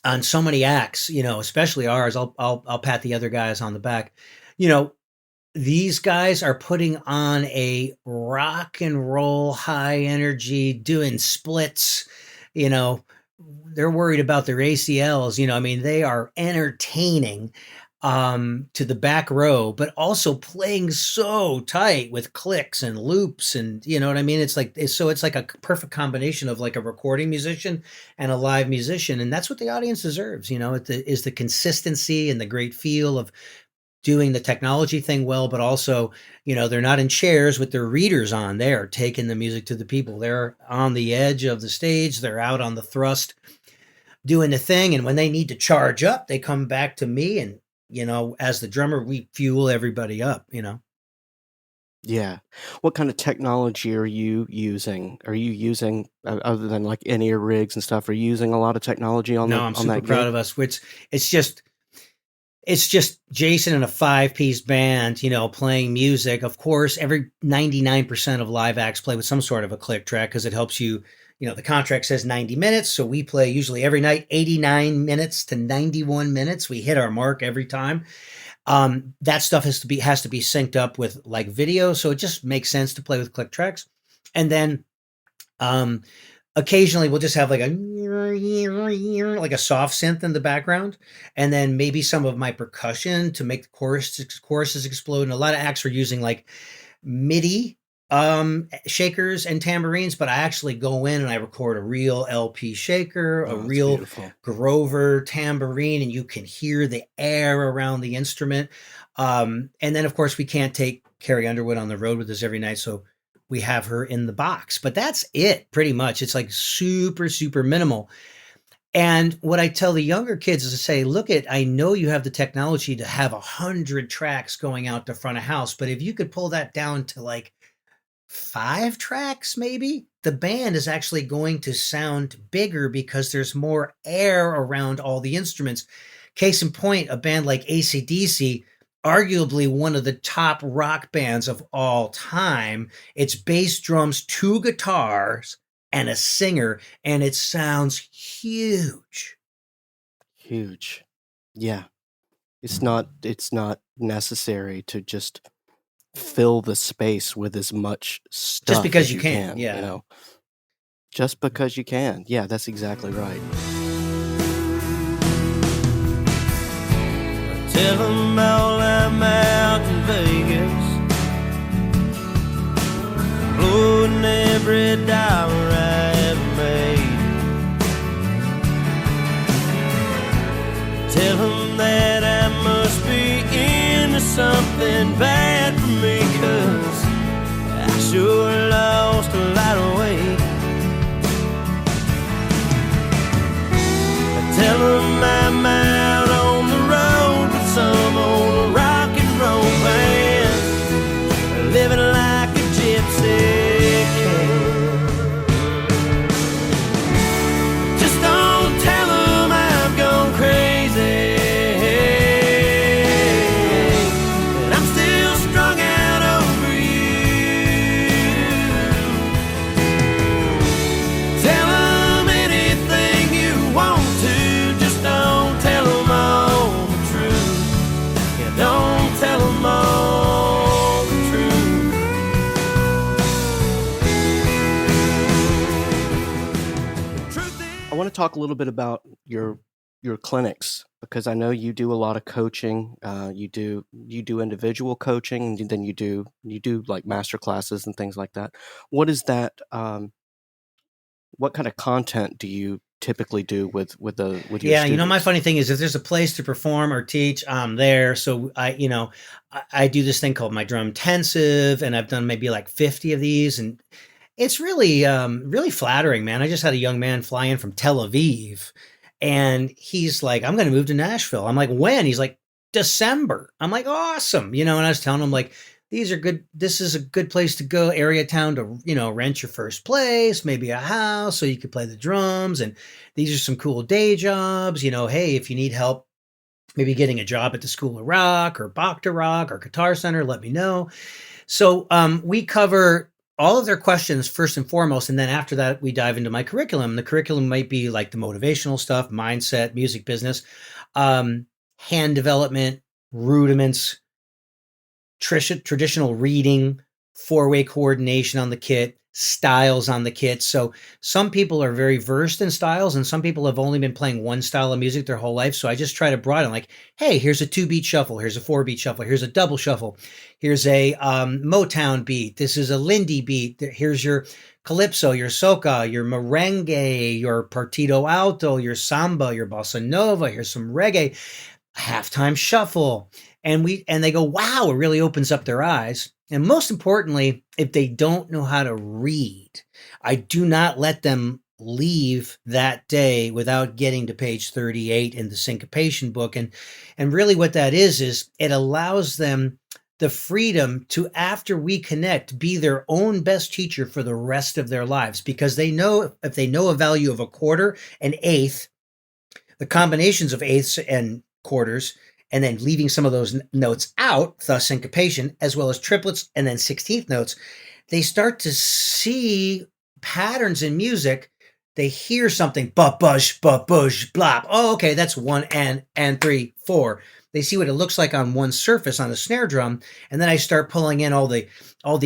on so many acts, especially ours, I'll pat the other guys on the back. These guys are putting on a rock and roll, high energy, doing splits. They're worried about their ACLs. They are entertaining to the back row, but also playing so tight with clicks and loops, and it's like a perfect combination of like a recording musician and a live musician, and that's what the audience deserves. Is the consistency and the great feel of doing the technology thing well, but also, they're not in chairs with their readers on. They're taking the music to the people. They're on the edge of the stage. They're out on the thrust doing the thing. And when they need to charge up, they come back to me. And, as the drummer, we fuel everybody up,
Yeah. What kind of technology are you using? Are you using, other than like in-ear rigs and stuff, are you using a lot of technology on
I'm super
that
proud
gig?
of us. It's just Jason and a 5-piece band, playing music. Of course, every 99% of live acts play with some sort of a click track, because it helps you. The contract says 90 minutes. So we play usually every night, 89 minutes to 91 minutes. We hit our mark every time. That stuff has to be synced up with like video. So it just makes sense to play with click tracks. And then, occasionally we'll just have like a soft synth in the background, and then maybe some of my percussion to make the choruses explode. And a lot of acts are using like MIDI shakers and tambourines, but I actually go in and I record a real LP shaker, a real
beautiful
Grover tambourine, and you can hear the air around the instrument. And then of course we can't take Carrie Underwood on the road with us every night, so we have her in the box, but that's it pretty much. It's like super, super minimal. And what I tell the younger kids is to say, I know you have the technology to have 100 tracks going out the front of house, but if you could pull that down to like 5 tracks, maybe, the band is actually going to sound bigger because there's more air around all the instruments. Case in point, a band like AC/DC, arguably one of the top rock bands of all time. It's bass, drums, 2 guitars, and a singer, and it sounds huge.
Huge. Yeah. It's not necessary to just fill the space with as much stuff
Just because
as
you
you
can,
can,
yeah.
you know, just because you can. Yeah, that's exactly right.
Tell them all I'm out in Vegas, blowing every dollar I ever made. Tell them that I must be into something bad for me, 'cause I sure lost a lot of weight. Tell them I'm out on the road with some old rock and roll band, living like a gypsy can. Just don't tell them I've gone crazy, and I'm still strung out over you. Tell them anything you want to, just don't tell them all the truth. Yeah, don't tell them all the truth. Truth is,
I want to talk a little bit about your clinics, because I know you do a lot of coaching. You do individual coaching, and then you do like master classes and things like that. What is that? What kind of content do you typically do with your
Yeah,
students?
my funny thing is, if there's a place to perform or teach, I'm there. So I do this thing called my drum intensive, and I've done maybe like 50 of these, and it's really, really flattering, man. I just had a young man fly in from Tel Aviv, and he's like, "I'm going to move to Nashville." I'm like, "When?" He's like, "December." I'm like, "Awesome." And I was telling him, like, these are good. This is a good place to go, area town to, rent your first place, maybe a house so you could play the drums. And these are some cool day jobs. Hey, if you need help, maybe getting a job at the School of Rock or Bach to Rock or Guitar Center, let me know. So we cover all of their questions first and foremost, and then after that, we dive into my curriculum. The curriculum might be like the motivational stuff, mindset, music business, hand development, rudiments, traditional reading, four-way coordination on the kit, styles on the kit. So some people are very versed in styles, and some people have only been playing one style of music their whole life. So I just try to broaden, like, hey, here's a 2-beat shuffle, here's a 4-beat shuffle, here's a double shuffle, here's a Motown beat, this is a Lindy beat, here's your calypso, your soca, your merengue, your partito alto, your samba, your bossa nova, here's some reggae, halftime shuffle. And they go, wow, it really opens up their eyes. And most importantly, if they don't know how to read, I do not let them leave that day without getting to page 38 in the syncopation book. And really what that is it allows them the freedom to, after we connect, be their own best teacher for the rest of their lives, because they know, if they know a value of a quarter, an eighth, the combinations of eighths and quarters, and then leaving some of those notes out, thus syncopation, as well as triplets and then 16th notes, they start to see patterns in music. They hear something, bush, blop. Oh, okay, that's 1 and 3, 4. They see what it looks like on one surface on the snare drum, and then I start pulling in all the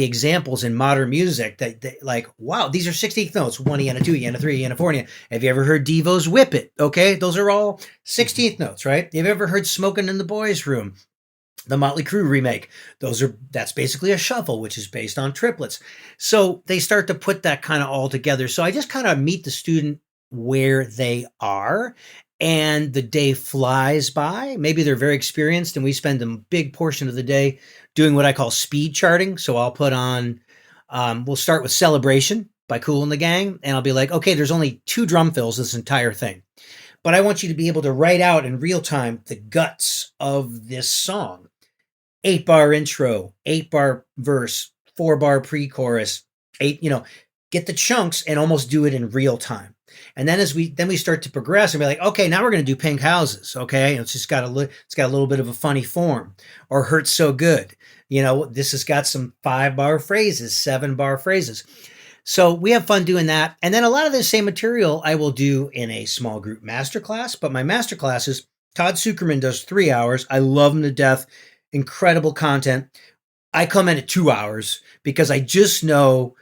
examples in modern music that like, wow, these are 16th notes, 1 E and a 2 E and a 3 E and a 4 E. Have you ever heard Devo's Whip It? Okay, those are all 16th notes, right? Have you ever heard Smokin' in the Boys' Room, the Motley Crue remake? That's basically a shuffle, which is based on triplets. So they start to put that kind of all together. So I just kind of meet the student where they are, and the day flies by. Maybe they're very experienced, and we spend a big portion of the day doing what I call speed charting. So I'll put on, we'll start with Celebration by Kool and the Gang, and I'll be like, okay, there's only 2 drum fills this entire thing, but I want you to be able to write out in real time the guts of this song. 8-bar intro, 8-bar verse, 4-bar pre-chorus, 8, get the chunks and almost do it in real time. And then we start to progress and be like, okay, now we're going to do Pink Houses. Okay. And it's got a little bit of a funny form, or Hurts So Good. This has got some 5-bar phrases, 7-bar phrases. So we have fun doing that. And then a lot of the same material I will do in a small group masterclass, but my masterclasses, Todd Sucherman does 3 hours. I love him to death. Incredible content. I come in at 2 hours because I just know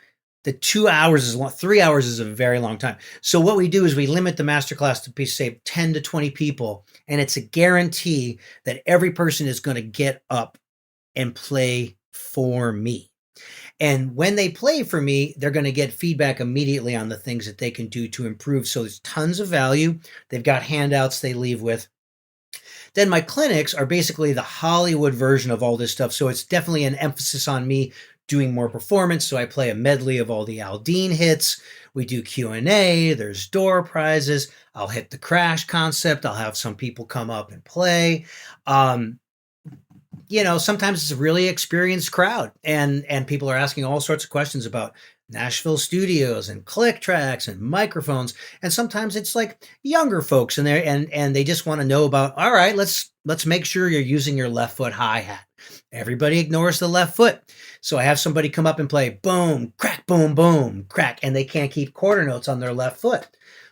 that 2 hours is long. 3 hours is a very long time. So what we do is we limit the masterclass to be, say, 10 to 20 people, and it's a guarantee that every person is going to get up and play for me. And when they play for me, they're going to get feedback immediately on the things that they can do to improve. So there's tons of value. They've got handouts they leave with. Then my clinics are basically the Hollywood version of all this stuff. So it's definitely an emphasis on me doing more performance. So I play a medley of all the Aldine hits. We do Q&A. There's door prizes. I'll hit the crash concept. I'll have some people come up and play. Sometimes it's a really experienced crowd and people are asking all sorts of questions about Nashville studios and click tracks and microphones. And sometimes it's like younger folks in there and they just want to know about, all right, let's make sure you're using your left foot hi-hat. Everybody ignores the left foot. So I have somebody come up and play boom, crack, boom, boom, crack, and they can't keep quarter notes on their left foot.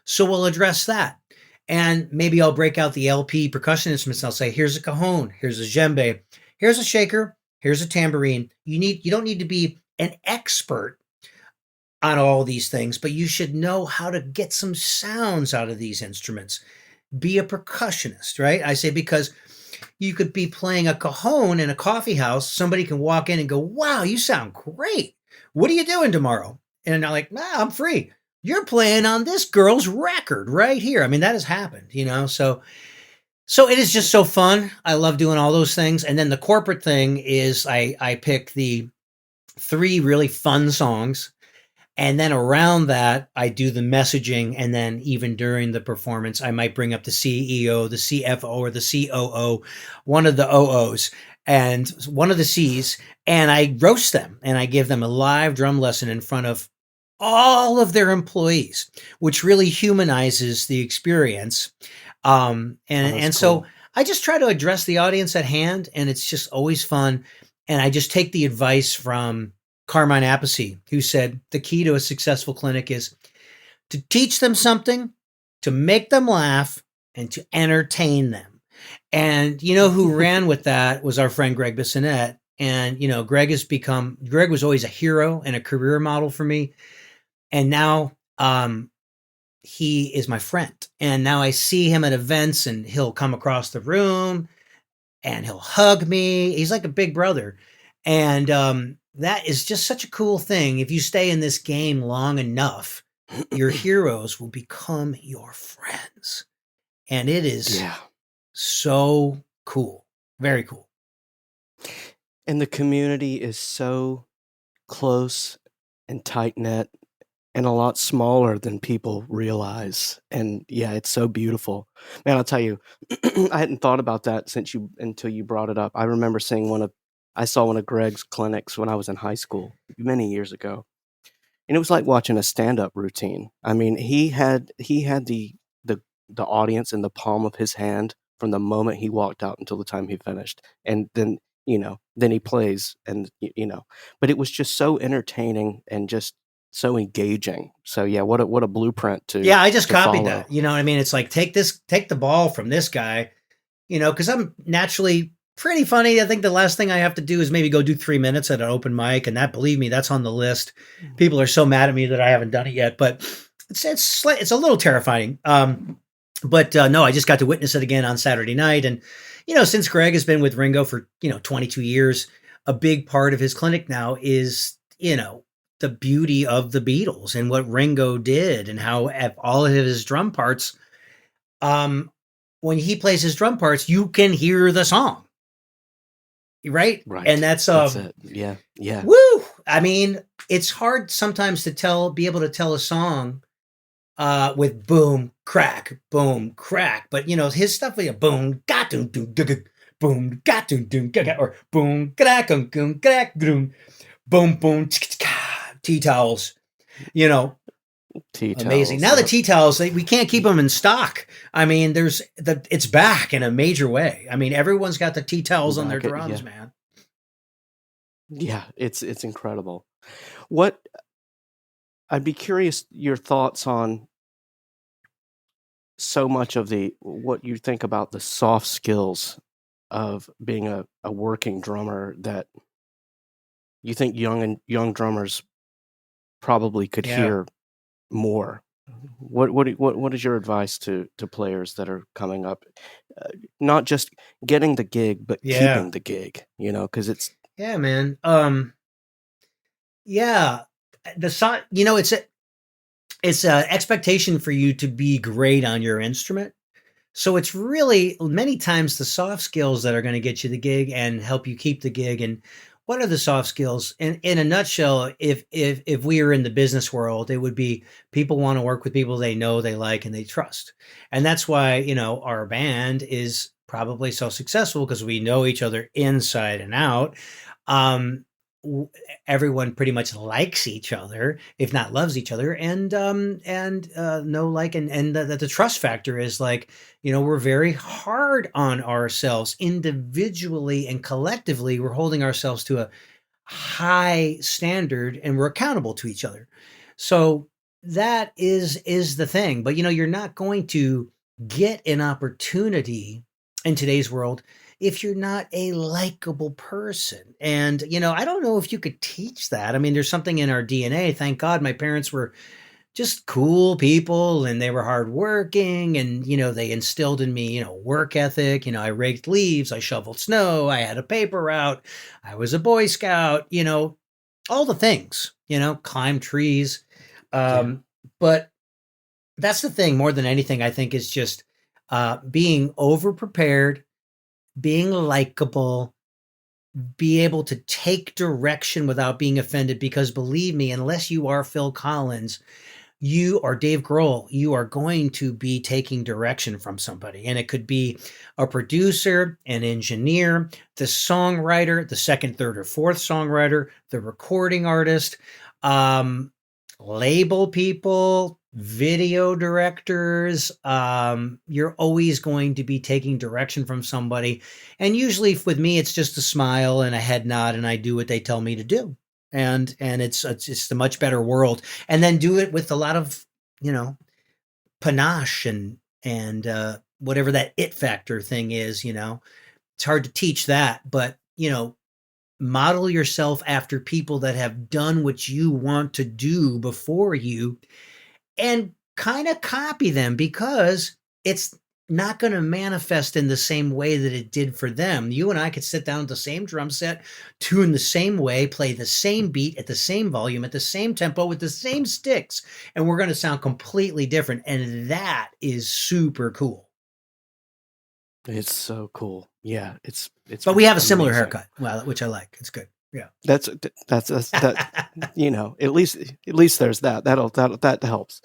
So we'll address that. And maybe I'll break out the LP percussion instruments. And I'll say, here's a cajon, here's a djembe, here's a shaker, here's a tambourine. You don't need to be an expert on all these things, but you should know how to get some sounds out of these instruments. Be a percussionist, right? I say because you could be playing a cajon in a coffee house. Somebody can walk in and go, wow, you sound great. What are you doing tomorrow? And I'm like, I'm free. You're playing on this girl's record right here. I mean, that has happened, so it is just so fun. I love doing all those things. And then the corporate thing is I pick the 3 really fun songs. And then around that, I do the messaging. And then even during the performance, I might bring up the CEO, the CFO, or the COO, one of the OOs, and one of the Cs. And I roast them and I give them a live drum lesson in front of all of their employees, which really humanizes the experience. So cool. I just try to address the audience at hand, and it's just always fun. And I just take the advice from Carmine Appice, who said the key to a successful clinic is to teach them something, to make them laugh, and to entertain them. And who ran with that was our friend Greg Bissonette. And Greg was always a hero and a career model for me. And now he is my friend. And now I see him at events and he'll come across the room and he'll hug me. He's like a big brother. And that is just such a cool thing. If you stay in this game long enough, your heroes will become your friends. And it is so cool. Very cool.
And the community is so close and tight-knit and a lot smaller than people realize. And it's so beautiful. Man, I'll tell you, I hadn't thought about that until you brought it up. I remember seeing I saw one of Greg's clinics when I was in high school many years ago. And it was like watching a stand-up routine. I mean, he had the audience in the palm of his hand from the moment he walked out until the time he finished. And then, then he plays and, but it was just so entertaining and just so engaging. So what a blueprint to
I just copied
follow.
that. You know what I mean? It's like, take the ball from this guy, because I'm naturally pretty funny. I think the last thing I have to do is maybe go do 3 minutes at an open mic. And that, believe me, that's on the list. People are so mad at me that I haven't done it yet, but it's a little terrifying. No, I just got to witness it again on Saturday night. And, since Greg has been with Ringo for, 22 years, a big part of his clinic now is, the beauty of the Beatles and what Ringo did and how all of his drum parts, when he plays his drum parts, you can hear the song. Right. And that's
it. Yeah.
Woo. I mean, it's hard sometimes to be able to tell a song with boom, crack, but his stuff like boom, ga doom doom boom, ga doom doom or boom, crack boom, crack boom, boom, tea towels,
Tea towels.
Amazing. Now the tea towels, we can't keep them in stock. I mean, it's back in a major way. I mean, everyone's got the tea towels on their drums, man.
Yeah, it's incredible. I'd be curious your thoughts on so much of what you think about the soft skills of being a working drummer that you think young drummers probably could hear more. What is your advice to players that are coming up, not just getting the gig, but keeping the gig? Because it's
man. It's a expectation for you to be great on your instrument. So it's really many times the soft skills that are going to get you the gig and help you keep the gig. And what are the soft skills? In a nutshell, if we are in the business world, it would be people want to work with people they know, they like, and they trust. And that's why, our band is probably so successful, because we know each other inside and out. Everyone pretty much likes each other, if not loves each other, and know, like, and the trust factor is like, we're very hard on ourselves individually and collectively. We're holding ourselves to a high standard, and we're accountable to each other. So that is the thing. But you're not going to get an opportunity in today's world if you're not a likable person. And, I don't know if you could teach that. I mean, there's something in our DNA. Thank God my parents were just cool people, and they were hardworking, and, they instilled in me, work ethic. I raked leaves, I shoveled snow, I had a paper route, I was a Boy Scout, all the things, climb trees. But that's the thing more than anything, I think, is just being over prepared, being likable, be able to take direction without being offended. Because believe me, unless you are Phil Collins, you are Dave Grohl, you are going to be taking direction from somebody. And it could be a producer, an engineer, the songwriter, the second, third, or fourth songwriter, the recording artist, label people, video directors. You're always going to be taking direction from somebody. And usually with me, it's just a smile and a head nod, and I do what they tell me to do. And it's a much better world. And then do it with a lot of, panache and whatever that it factor thing is. It's hard to teach that, but, model yourself after people that have done what you want to do before you, and kind of copy them, because it's not going to manifest in the same way that it did for them. You and I could sit down at the same drum set, tune the same way, play the same beat at the same volume, at the same tempo, with the same sticks, and we're going to sound completely different. And that is super cool.
It's so cool. Yeah, it's.
But we have a similar haircut, which I like. It's good. Yeah,
that's that. At least there's that. That helps.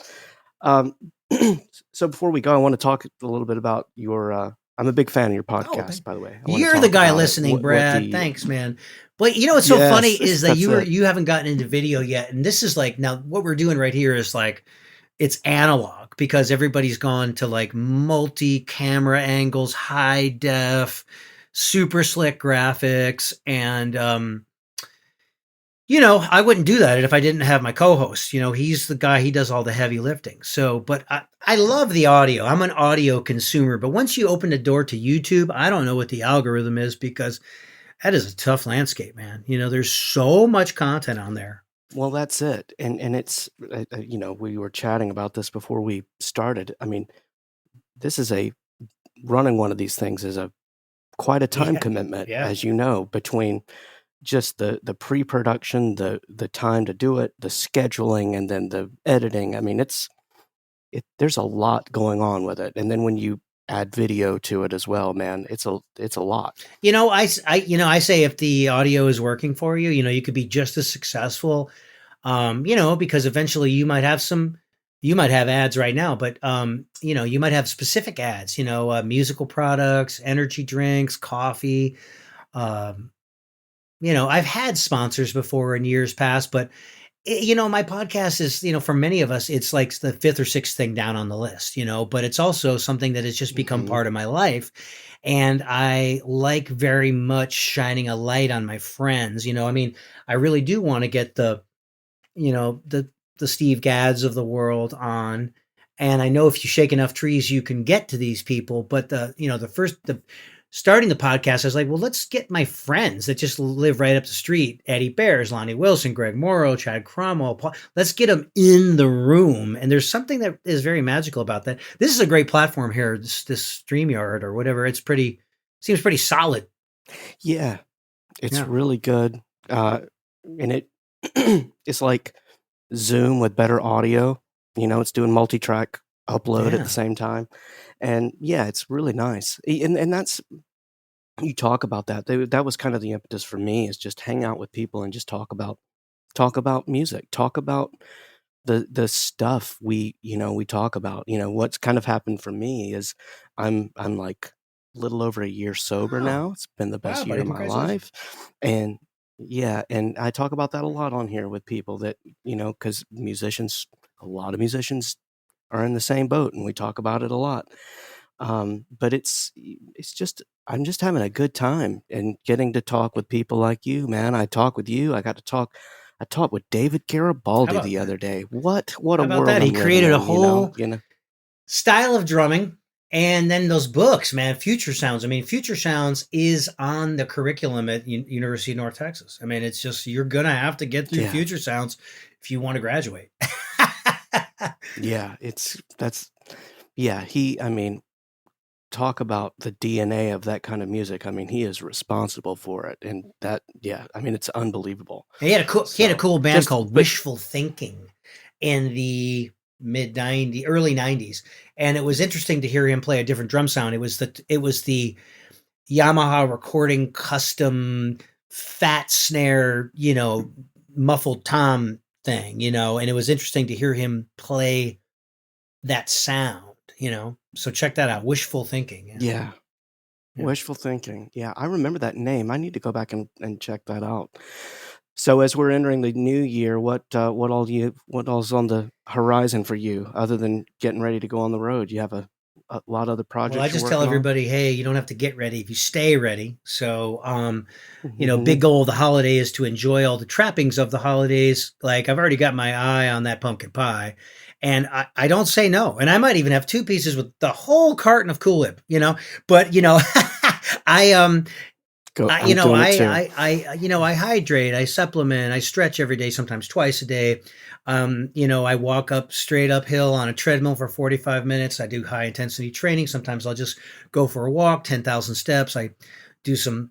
So before we go, I want to talk a little bit about your. I'm a big fan of your podcast, by the way.
You're the guy listening, Brad. Thanks, man. But what's so funny is that you haven't gotten into video yet, and this is like, now what we're doing right here is like, it's analog, because everybody's gone to like multi-camera angles, high def, super slick graphics, and I wouldn't do that if I didn't have my co-host. He's the guy, he does all the heavy lifting. So, but I love the audio. I'm an audio consumer, but once you open the door to YouTube, I don't know what the algorithm is, because that is a tough landscape, man. There's so much content on there.
Well, that's it. And it's, we were chatting about this before we started. I mean, running one of these things is quite a time commitment, as you know, between just the pre-production, the time to do it, the scheduling, and then the editing. I mean, there's a lot going on with it. And then when you add video to it as well, man, it's a lot.
I say, if the audio is working for you, you could be just as successful, because eventually you might have ads right now, but, you might have specific ads, musical products, energy drinks, coffee. I've had sponsors before in years past, but my podcast is, for many of us, it's like the fifth or sixth thing down on the list, but it's also something that has just become part of my life. And I like very much shining a light on my friends. I really do want to get the Steve Gads of the world on. And I know if you shake enough trees, you can get to these people. But the starting the podcast, I was like, well, let's get my friends that just live right up the street. Eddie Bears, Lonnie Wilson, Greg Morrow, Chad Cromwell. Paul, let's get them in the room. And there's something that is very magical about that. This is a great platform here, this StreamYard or whatever. Seems pretty solid.
Yeah, it's really good. And it it's like Zoom with better audio. It's doing multi-track upload at the same time. And yeah, it's really nice. And that's, you talk about that. That was kind of the impetus for me, is just hang out with people and just talk about music, talk about the stuff we talk about. What's kind of happened for me is I'm like a little over a year sober now. It's been the best year of my life. And yeah, and I talk about that a lot on here with people that, because a lot of musicians are in the same boat, and we talk about it a lot. But it's just, I'm just having a good time and getting to talk with people like you, man. I talk with you. I talked with David Garibaldi the other day. What a world!
That? He created a whole
you know?
style of drumming. And then those books, man, Future Sounds. I mean, Future Sounds is on the curriculum at University of North Texas. I mean, it's just, you're going to have to get through Future Sounds if you want to graduate.
Talk about the DNA of that kind of music. I mean, he is responsible for it. And that, it's unbelievable.
And he had a cool band called Wishful Thinking in the early 90s. And it was interesting to hear him play a different drum sound. It was the Yamaha recording custom fat snare, muffled tom thing, and it was interesting to hear him play that sound, so check that out. Wishful Thinking.
Yeah. Wishful Thinking. Yeah. I remember that name. I need to go back and check that out. So as we're entering the new year, what all's on the horizon for you, other than getting ready to go on the road? You have a lot of other projects.
Well, I just tell everybody, hey, you don't have to get ready if you stay ready. So, big goal of the holiday is to enjoy all the trappings of the holidays. Like, I've already got my eye on that pumpkin pie, and I don't say no. And I might even have 2 pieces with the whole carton of Cool Whip, but I hydrate, I supplement, I stretch every day, sometimes twice a day. I walk straight uphill on a treadmill for 45 minutes. I do high intensity training. Sometimes I'll just go for a walk, 10,000 steps. I do some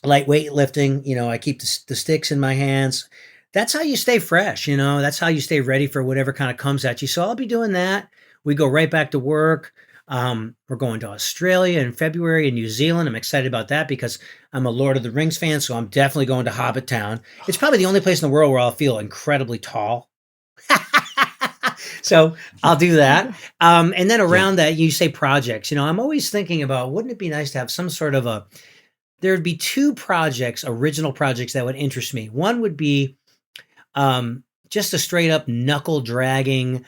light weightlifting. I keep the sticks in my hands. That's how you stay fresh. That's how you stay ready for whatever kind of comes at you. So I'll be doing that. We go right back to work. We're going to Australia in February and New Zealand. I'm excited about that because I'm a Lord of the Rings fan, so I'm definitely going to Hobbit Town. It's probably the only place in the world where I'll feel incredibly tall. So I'll do that. And then around that, you say projects. I'm always thinking about, wouldn't it be nice to have some sort of there'd be 2 original projects that would interest me. One would be just a straight up knuckle dragging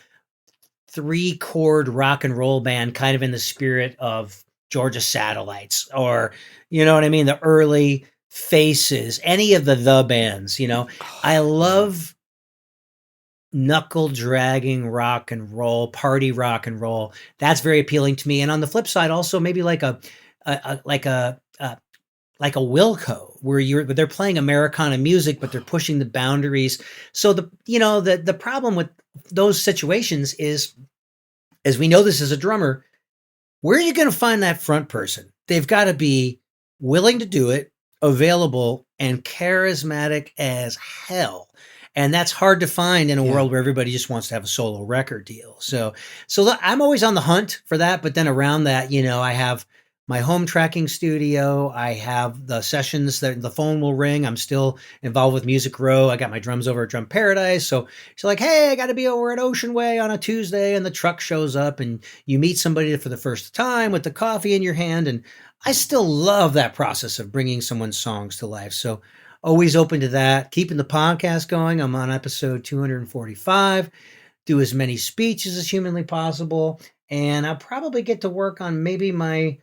3-chord rock and roll band, kind of in the spirit of Georgia Satellites, or, the early Faces, any of the bands, I love knuckle dragging rock and roll, party rock and roll. That's very appealing to me. And on the flip side, also maybe like a Wilco, where they're playing Americana music, but they're pushing the boundaries. So the problem with those situations is, as we know this as a drummer, where are you going to find that front person? They've got to be willing to do it, available, and charismatic as hell. And that's hard to find in a world where everybody just wants to have a solo record deal. So I'm always on the hunt for that. But then around that, I have my home tracking studio. I have the sessions that the phone will ring. I'm still involved with Music Row. I got my drums over at Drum Paradise. So it's like, hey, I got to be over at Ocean Way on a Tuesday, and the truck shows up and you meet somebody for the first time with the coffee in your hand. And I still love that process of bringing someone's songs to life. So always open to that. Keeping the podcast going. I'm on episode 245. Do as many speeches as humanly possible. And I'll probably get to work on maybe my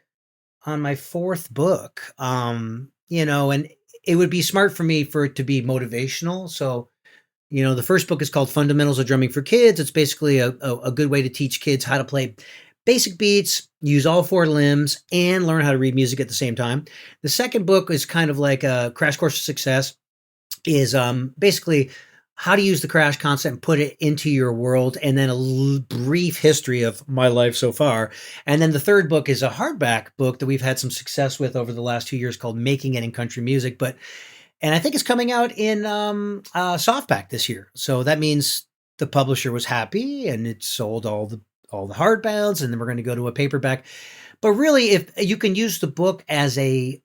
4th book, and it would be smart for me for it to be motivational. So, the first book is called Fundamentals of Drumming for Kids. It's basically a good way to teach kids how to play basic beats, use all four limbs, and learn how to read music at the same time. The second book is kind of like a crash course of success, is basically how to use the crash concept and put it into your world, and then a brief history of my life so far. And then the third book is a hardback book that we've had some success with over the last 2 years called Making It in Country Music. And I think it's coming out in softback this year. So that means the publisher was happy and it sold all the hardbounds, and then we're going to go to a paperback. But really, if you can use the book as a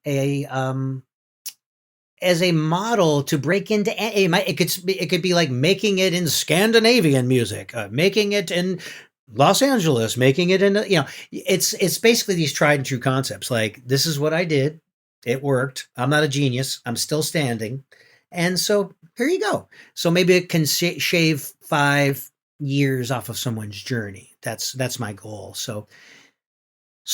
model to break into, it could be like making it in Scandinavian music, making it in Los Angeles, making it in, it's basically these tried and true concepts. Like, this is what I did. It worked. I'm not a genius. I'm still standing. And so here you go. So maybe it can shave 5 years off of someone's journey. That's my goal. So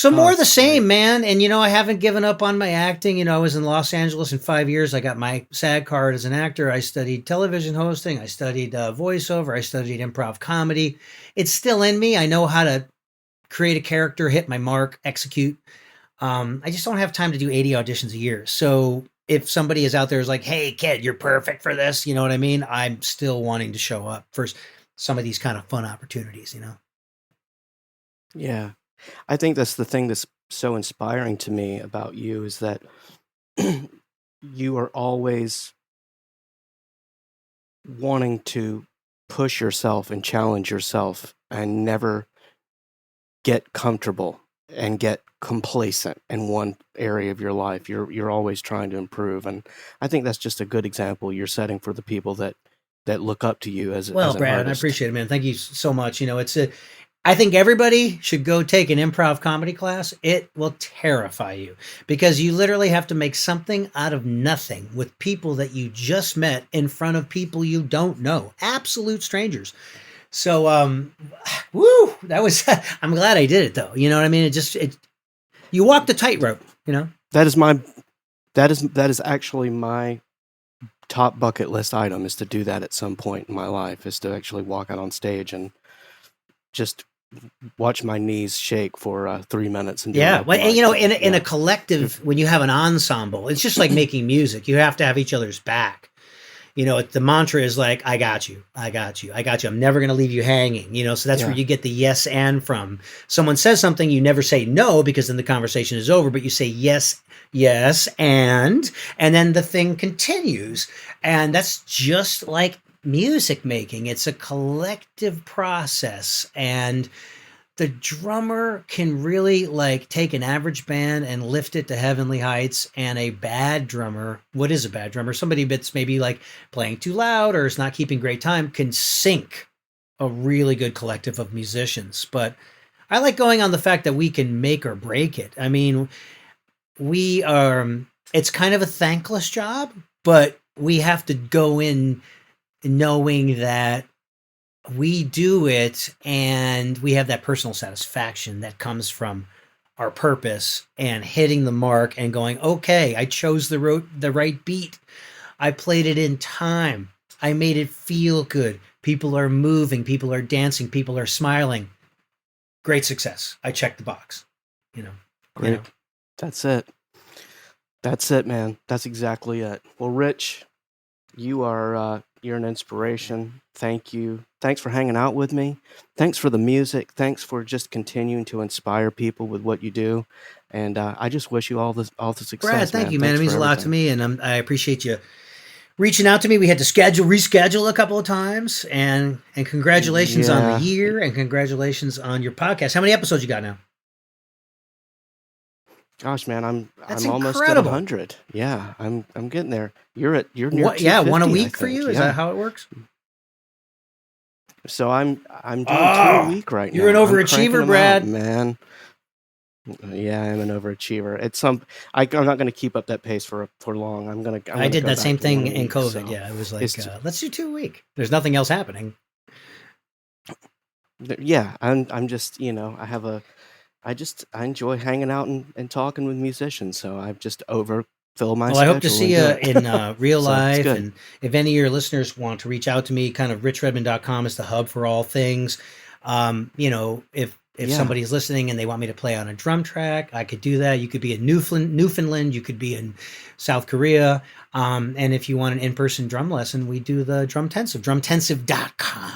more of the same, man. And, I haven't given up on my acting. I was in Los Angeles in 5 years. I got my SAG card as an actor. I studied television hosting. I studied voiceover. I studied improv comedy. It's still in me. I know how to create a character, hit my mark, execute. I just don't have time to do 80 auditions a year. So if somebody is out there is like, hey, kid, you're perfect for this, you know what I mean? I'm still wanting to show up for some of these kind of fun opportunities,
Yeah. I think that's the thing that's so inspiring to me about you, is that you are always wanting to push yourself and challenge yourself and never get comfortable and get complacent in one area of your life. You're always trying to improve, and I think that's just a good example you're setting for the people that look up to you as
well,
as an
Brad,
artist.
I appreciate it, man. Thank you so much. I think everybody should go take an improv comedy class. It will terrify you, because you literally have to make something out of nothing with people that you just met in front of people you don't know, absolute strangers. So, that was, I'm glad I did it though. You know what I mean? You walk the tightrope,
That is actually my top bucket list item, is to do that at some point in my life, is to actually walk out on stage and just watch my knees shake for 3 minutes. And
in a collective, when you have an ensemble, it's just like making music. You have to have each other's back. The mantra is like, I got you. I got you. I got you. I'm never going to leave you hanging, so that's where you get the yes and from. Someone says something, you never say no, because then the conversation is over, but you say yes, and then the thing continues. And that's just like music making. It's a collective process, and the drummer can really take an average band and lift it to heavenly heights. And a bad drummer, what is a bad drummer? Somebody that's maybe playing too loud or is not keeping great time, can sink a really good collective of musicians. But I like going on the fact that we can make or break it. I mean, it's kind of a thankless job, but we have to go in knowing that we do it, and we have that personal satisfaction that comes from our purpose and hitting the mark and going, okay, I chose the right beat. I played it in time. I made it feel good. People are moving. People are dancing. People are smiling. Great success. I checked the box.
Great. That's it. That's it, man. That's exactly it. Well, Rich, you're an inspiration. Thank you. Thanks for hanging out with me. Thanks for the music. Thanks for just continuing to inspire people with what you do. And I just wish you all the success.
Brad, thank you, man.
Thanks
it means
for
a lot to
everything.
me, and I appreciate you reaching out to me. We had to reschedule a couple of times, and congratulations on the year, and congratulations on your podcast. How many episodes you got now?
Gosh, man, I'm
incredible.
almost at 100. Yeah, I'm getting there. You're near 250,
one a
I
week for
think.
you? Is that how it works?
So I'm doing 2 a week right now.
You're an
I'm
overachiever,
cranking them
Brad.
out, man. Yeah, I'm an overachiever. I'm not going to keep up that pace for long.
I did that same thing in COVID.
So
Yeah, it was let's do 2 a week. There's nothing else happening.
Yeah, I'm just I enjoy hanging out and talking with musicians. So I've just overfilled my schedule.
Well, I hope to see you in real
So it's
life.
good.
And if any of your listeners want to reach out to me, kind of richredmond.com is the hub for all things. If If
Yeah.
somebody's listening and they want me to play on a drum track, I could do that. You could be in Newfoundland. You could be in South Korea. And if you want an in-person drum lesson, we do the Drumtensive, drumtensive.com.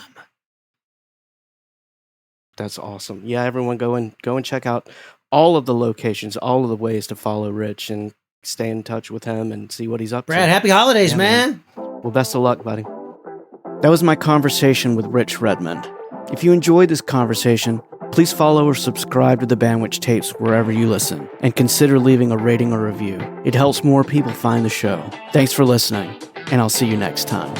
That's awesome. Yeah, everyone go and check out all of the locations, all of the ways to follow Rich and stay in touch with him and see what he's up
Brad,
to.
happy holidays,
Yeah,
man.
Well, best of luck, buddy.
That was my conversation with Rich Redmond. If you enjoyed this conversation, please follow or subscribe to the Bandwidth Tapes wherever you listen, and consider leaving a rating or review. It helps more people find the show. Thanks for listening, and I'll see you next time.